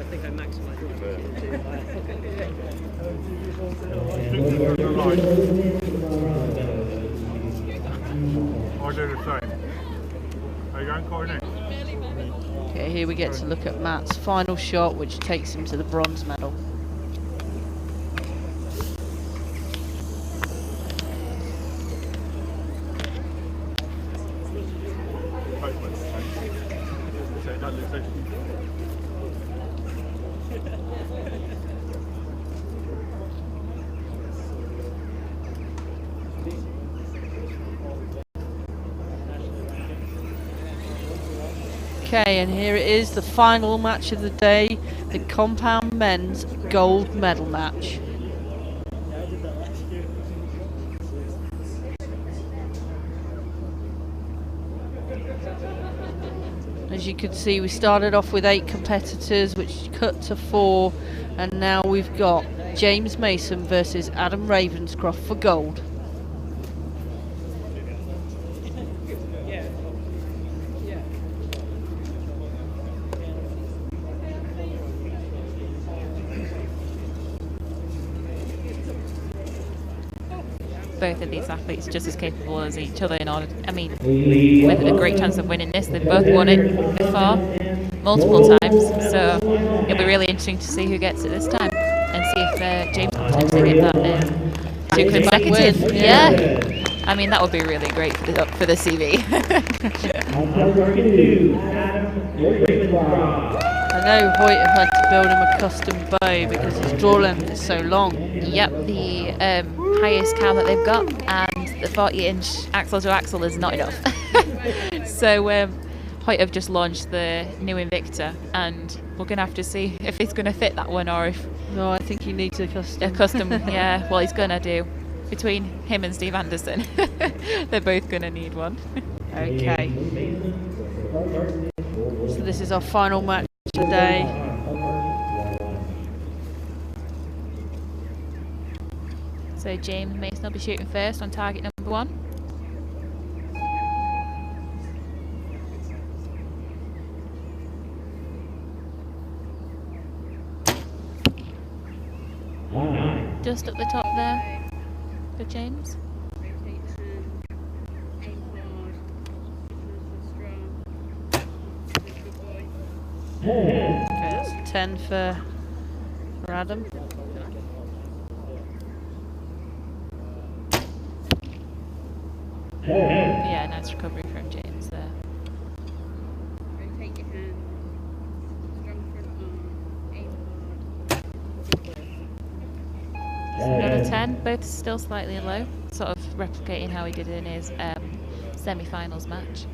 think I maximised it. Or do the same. Are you going, Courtney? Okay, here we get to look at Matt's final shot, which takes him to the bronze medal. Okay, and here it is, the final match of the day, the compound men's gold medal match. As you can see, we started off with 8 competitors, which cut to 4, and now we've got James Mason versus Adam Ravenscroft for gold. Both of these athletes just as capable as each other in order. I mean, with a great chance of winning this. They've both won it before, multiple times. So it'll be really interesting to see who gets it this time, and see if James can potentially get that 2 consecutive. Yeah, I mean that would be really great for the CV. I know Hoyt have had to build him a custom bow because his draw length is so long. Yep, the highest cam that they've got, and the 40-inch axle to axle is not enough. So Hoyt have just launched the new Invicta, and we're going to have to see if it's going to fit that one, or if No, I think he needs a custom. a custom, yeah, well he's going to do. Between him and Steve Anderson, they're both going to need one. Okay. So So this is our final match of the day. So James Mason will be shooting first on target number 1. Just at the top there for James. Okay, that's a 10 for Adam. Yeah, nice recovery from James there. Rotate your hand. Strong front arm. Aim hard. Another 10, both still slightly low, sort of replicating how he did in his semi-finals match.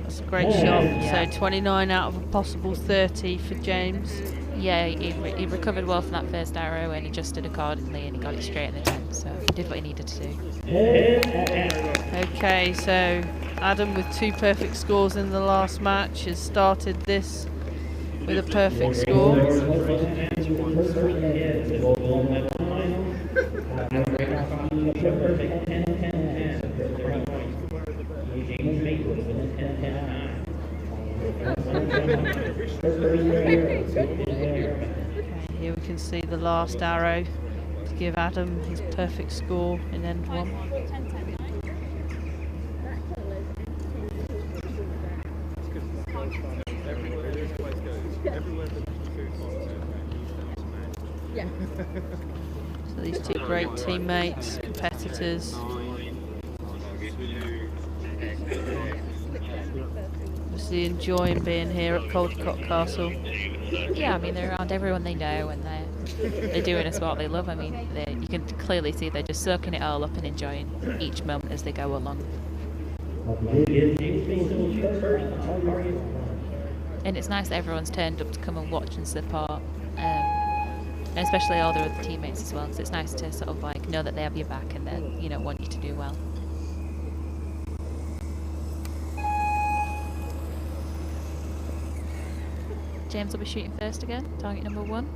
That's a great shot. So 29 out of a possible 30 for James. Yeah, he recovered well from that first arrow and adjusted accordingly, and he got it straight in the 10, so he did what he needed to do. Okay, so Adam with 2 perfect scores in the last match has started this with a perfect score. Okay, here we can see the last arrow to give Adam his perfect score in end 1. So these 2 great teammates, competitors. Obviously enjoying being here at Caldecott Castle. Yeah, I mean, they're around everyone they know, and they're doing a sport they love. I mean, you can clearly see they're just soaking it all up and enjoying each moment as they go along. And it's nice that everyone's turned up to come and watch and support, and especially all their other teammates as well, because it's nice to sort of like know that they have your back and they, you know, want you to do well. James will be shooting first again, target number 1.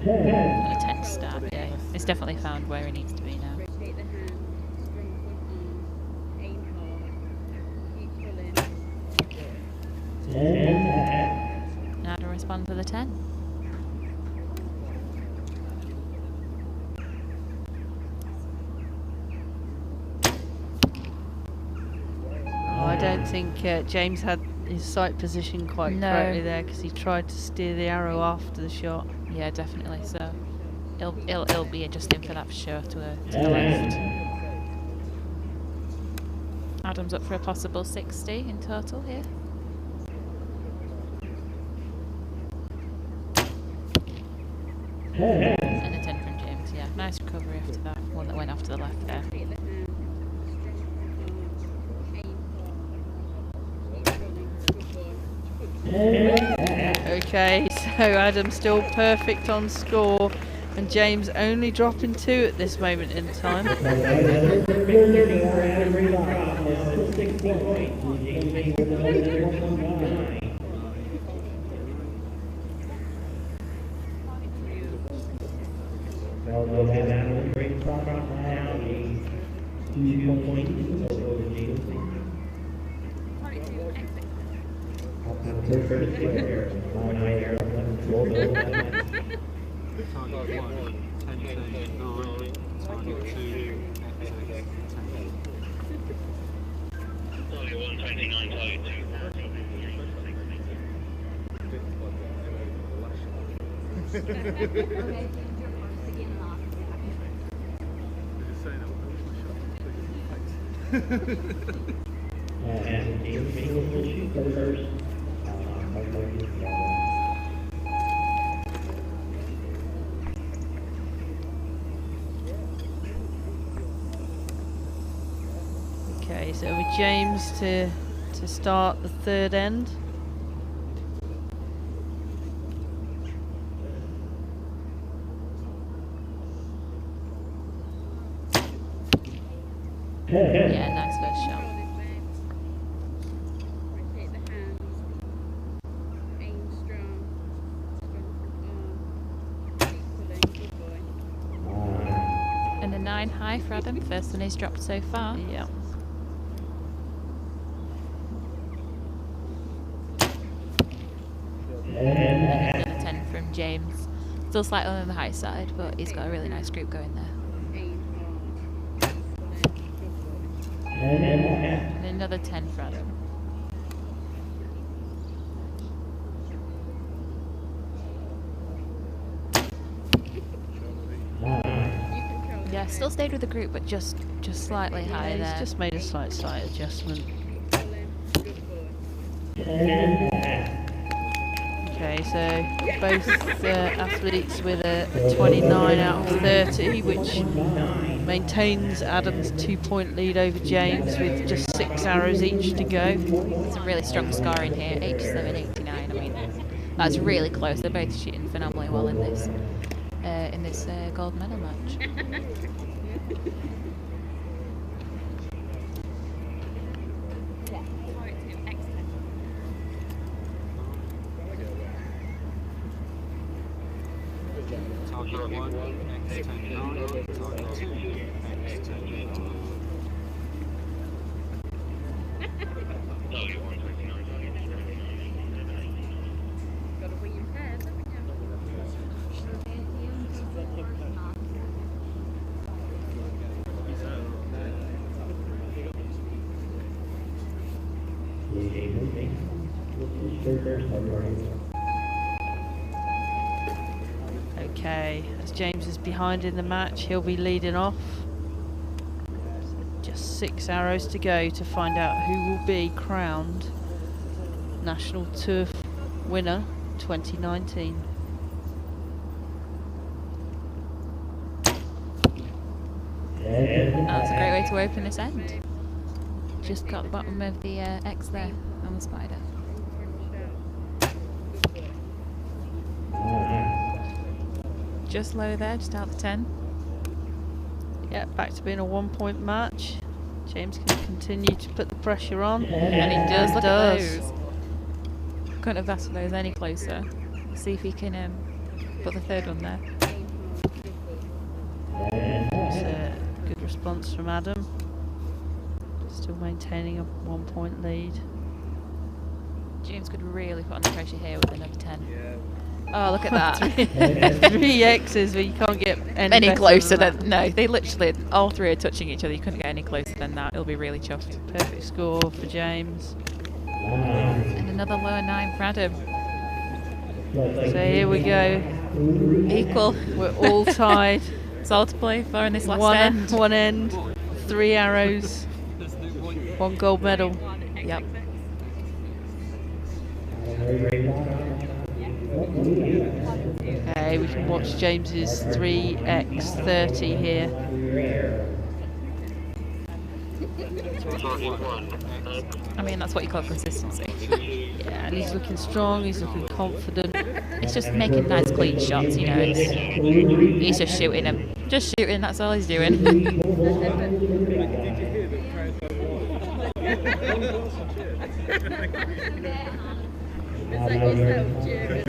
A tense start, yeah. It's definitely found where he needs to be now. Rotate the hand. Strong front arm. Aim hard. Keep pulling. Now to respond for the 10. I don't think James had his sight position quite correctly there, because he tried to steer the arrow after the shot. Yeah, definitely. So he'll be adjusting for that for sure to the left. Adam's up for a possible 60 in total here. And a 10 from James. Yeah, nice recovery after that one that went off to the left there. Rotate the hand. Okay, so Adam still perfect on score, and James only dropping 2 at this moment in time. Target 1, 10 to 9, target 2, Okay, so it'll be James to start the 3rd end. Yeah, nice first shot. Rotate the hands. Aim strong. Strong front arm. Keep pulling. Good boy. And a 9 high for Adam. First one he's dropped so far. Yeah. And another 10 from James. Still slightly on the high side, but he's got a really nice group going there. Aim hard. Keep pulling. Good boy. And another 10 for Adam. You control Yeah, still stayed with the group, but just slightly higher there. He's just made a slight adjustment. pulling. Good boy. Okay, so both athletes with a 29 out of 30, which maintains Adam's 2-point lead over James with just 6 arrows each to go. Some really strong scoring here, 87-89. I mean, that's really close. They're both shooting phenomenally well in this gold medal match. Target 1, X 10 9, target 2, X 10 8. Got to win your head, haven't you? Okay, as James is behind in the match, he'll be leading off. Just 6 arrows to go to find out who will be crowned National Turf winner 2019. That's a great way to open this end. Just got the bottom of the X there on the spider. Just low there, just out the 10. Yeah, back to being a 1-point match. James can continue to put the pressure on. And he does, look at those. Couldn't have asked for those any closer. See if he can put the third one there. It's a good response from Adam. Still maintaining a 1-point lead. James could really put on the pressure here with another 10. Yeah. Oh, look at that. 3 X's, but you can't get any better closer than than, no, they literally, all three are touching each other. You couldn't get any closer than that. It'll be really chuffed. that. Perfect score for James. And another lower 9 for Adam. So here we go. Equal. We're all tied. It's all to play for in this last one end. One end, 3 arrows, 1 gold medal. Yep. Okay, we can watch James's 3x30 here. Target 1, X. I mean, that's what you call consistency. Yeah, and he's looking strong, he's looking confident. It's just making nice clean shots, you know. He's just shooting them. Just shooting, that's all he's doing. It's like yourself, Jeremy.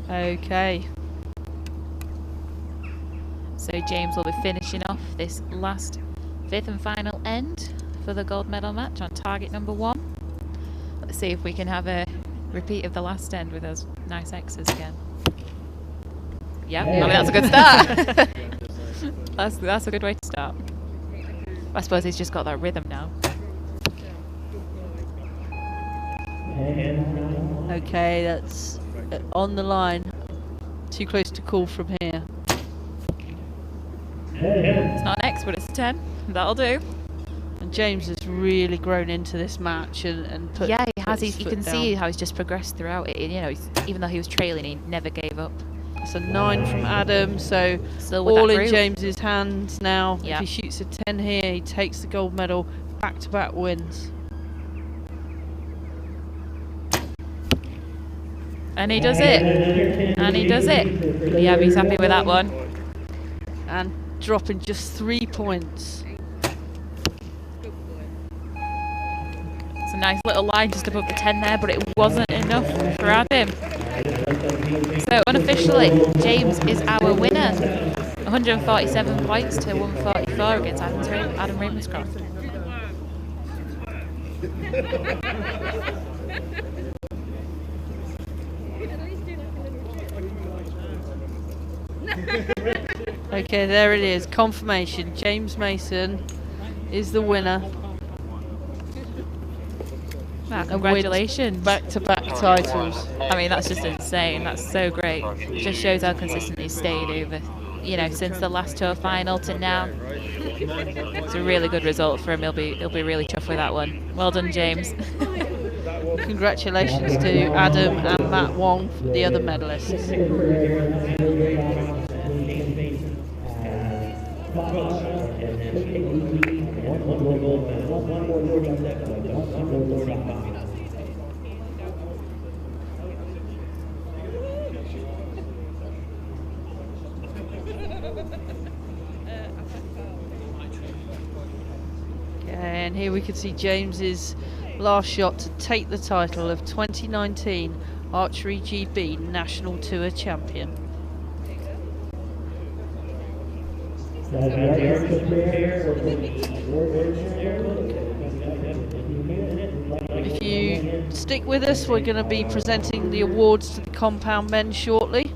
Okay, So James will be finishing off this last 5th and final end for the gold medal match on target number 1. Let's see if we can have a repeat of the last end with those nice X's again. Yep, I mean, that's a good start. that's a good way to start. I suppose he's just got that rhythm now. okay, that's on the line. Too close to call from here. It's not an X, but it's a 10. That'll do. And James has really grown into this match and put. Yeah, he has. put his You foot can down. see how he's just progressed throughout it. You know, even though he was trailing, he never gave up. That's a 9 from Adam, so Still with all that in group. James's hands now. Yeah. If he shoots a 10 here, he takes the gold medal. Back-to-back wins. And he does it. And he does it. Yeah, he's happy with that one. And dropping just 3 points. Good boy. It's a nice little line just above the 10 there, but it wasn't enough for Adam. So unofficially, James is our winner. 147 points to 144 against Adam Ravenscroft. Okay, there it is. Confirmation. James Mason is the winner. Wow, congratulations. Back-to-back titles. I mean, that's just insane. That's so great. It just shows how consistent he's stayed over, you know, since the last tour final to now. It's a really good result for him. He'll be really tough with that one. Well done, James. Congratulations to Adam and Matt Wang, the other medalists. And here we can see James's last shot to take the title of 2019 Archery GB National Tour Champion. If you stick with us, we're going to be presenting the awards to the compound men shortly.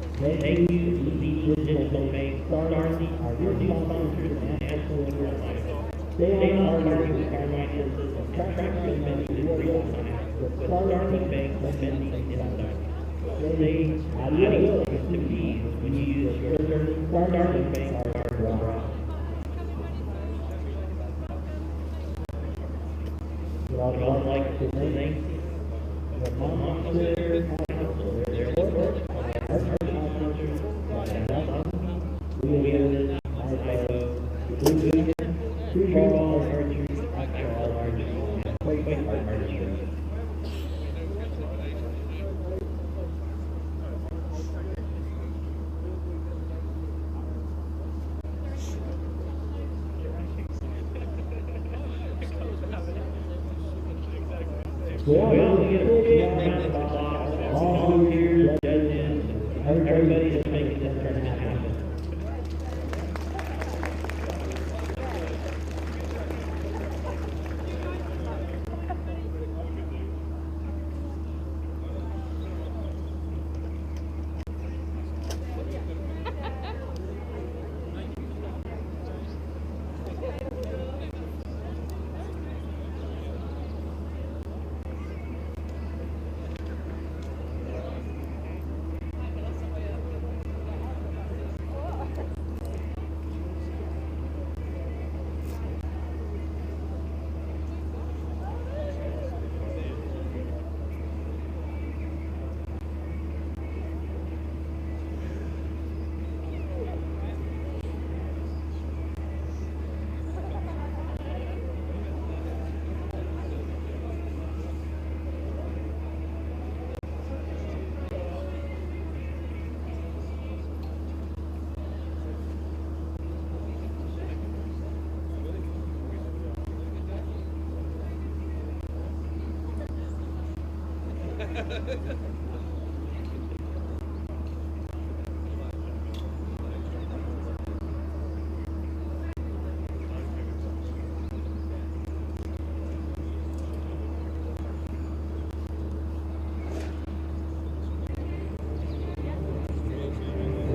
Everybody just making this tournament happen.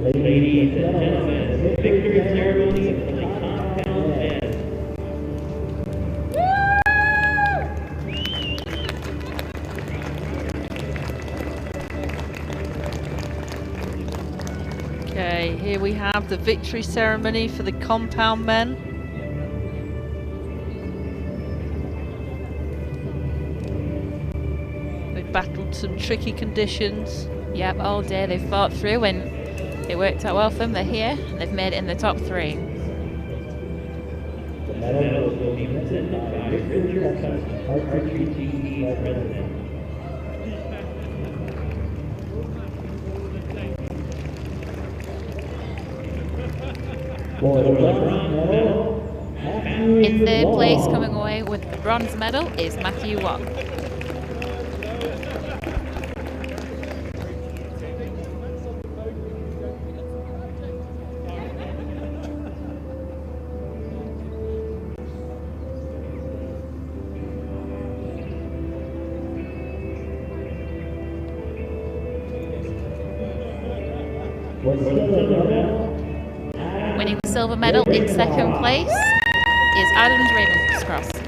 Ladies and gentlemen, victory ceremony for the compound men. Okay, here we have the victory ceremony for the compound men. They battled some tricky conditions. Yep, all day they fought through, and It worked out well for them. They're here. They've made it in the top 3. The medal will be presented by Bridgewater Archery TV president. For the bronze medal, In third place, coming away with the bronze medal, is Matthew Wang. for the silver medal, Winning the silver medal in second place is Ravenscroft.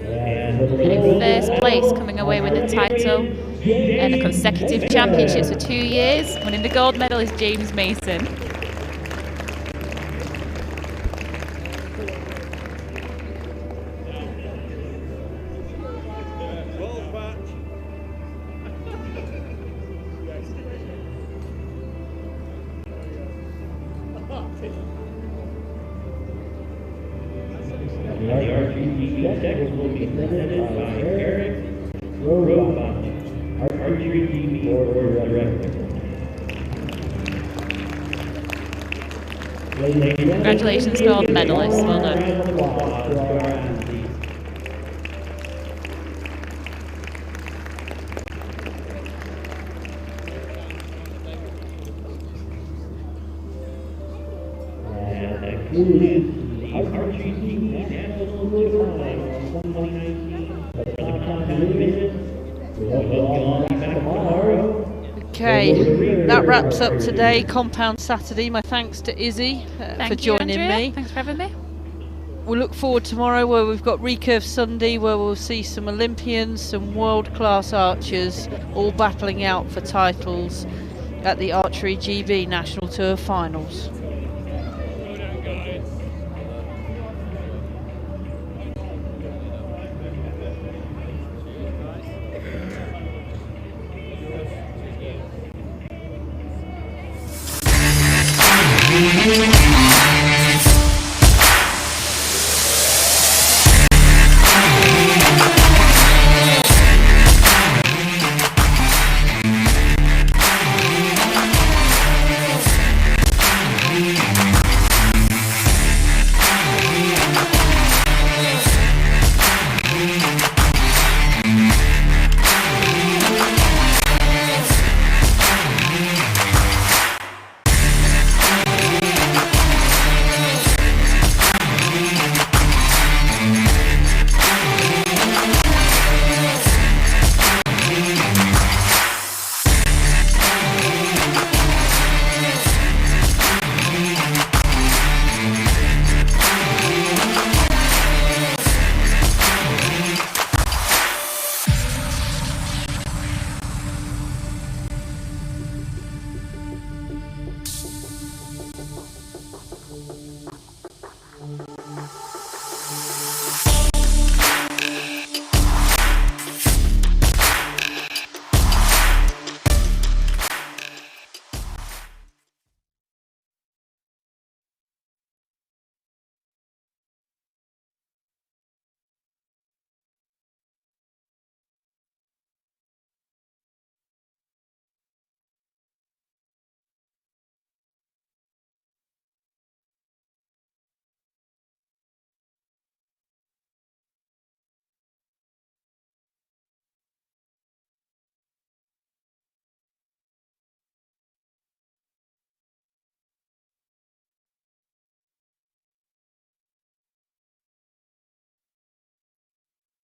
and for the In gold first medal, place, coming away with the title and the consecutive championships for 2 years. Winning the gold medal is James Mason. The RGT checks will be presented by Eric Robot, Archery TV board director. Congratulations to all the medalists. Well done. And that concludes the Archery TV National Tournament 2019 for the Continental Division. We hope you'll all be back tomorrow. Okay, that wraps up today, Compound Saturday. My thanks to Izzy Thank for you, joining Andrea. me. Thanks for having me. We'll look forward tomorrow where we've got Recurve Sunday, where we'll see some Olympians, some world-class archers, all battling out for titles at the Archery GB National Tour Finals. Well done, guys.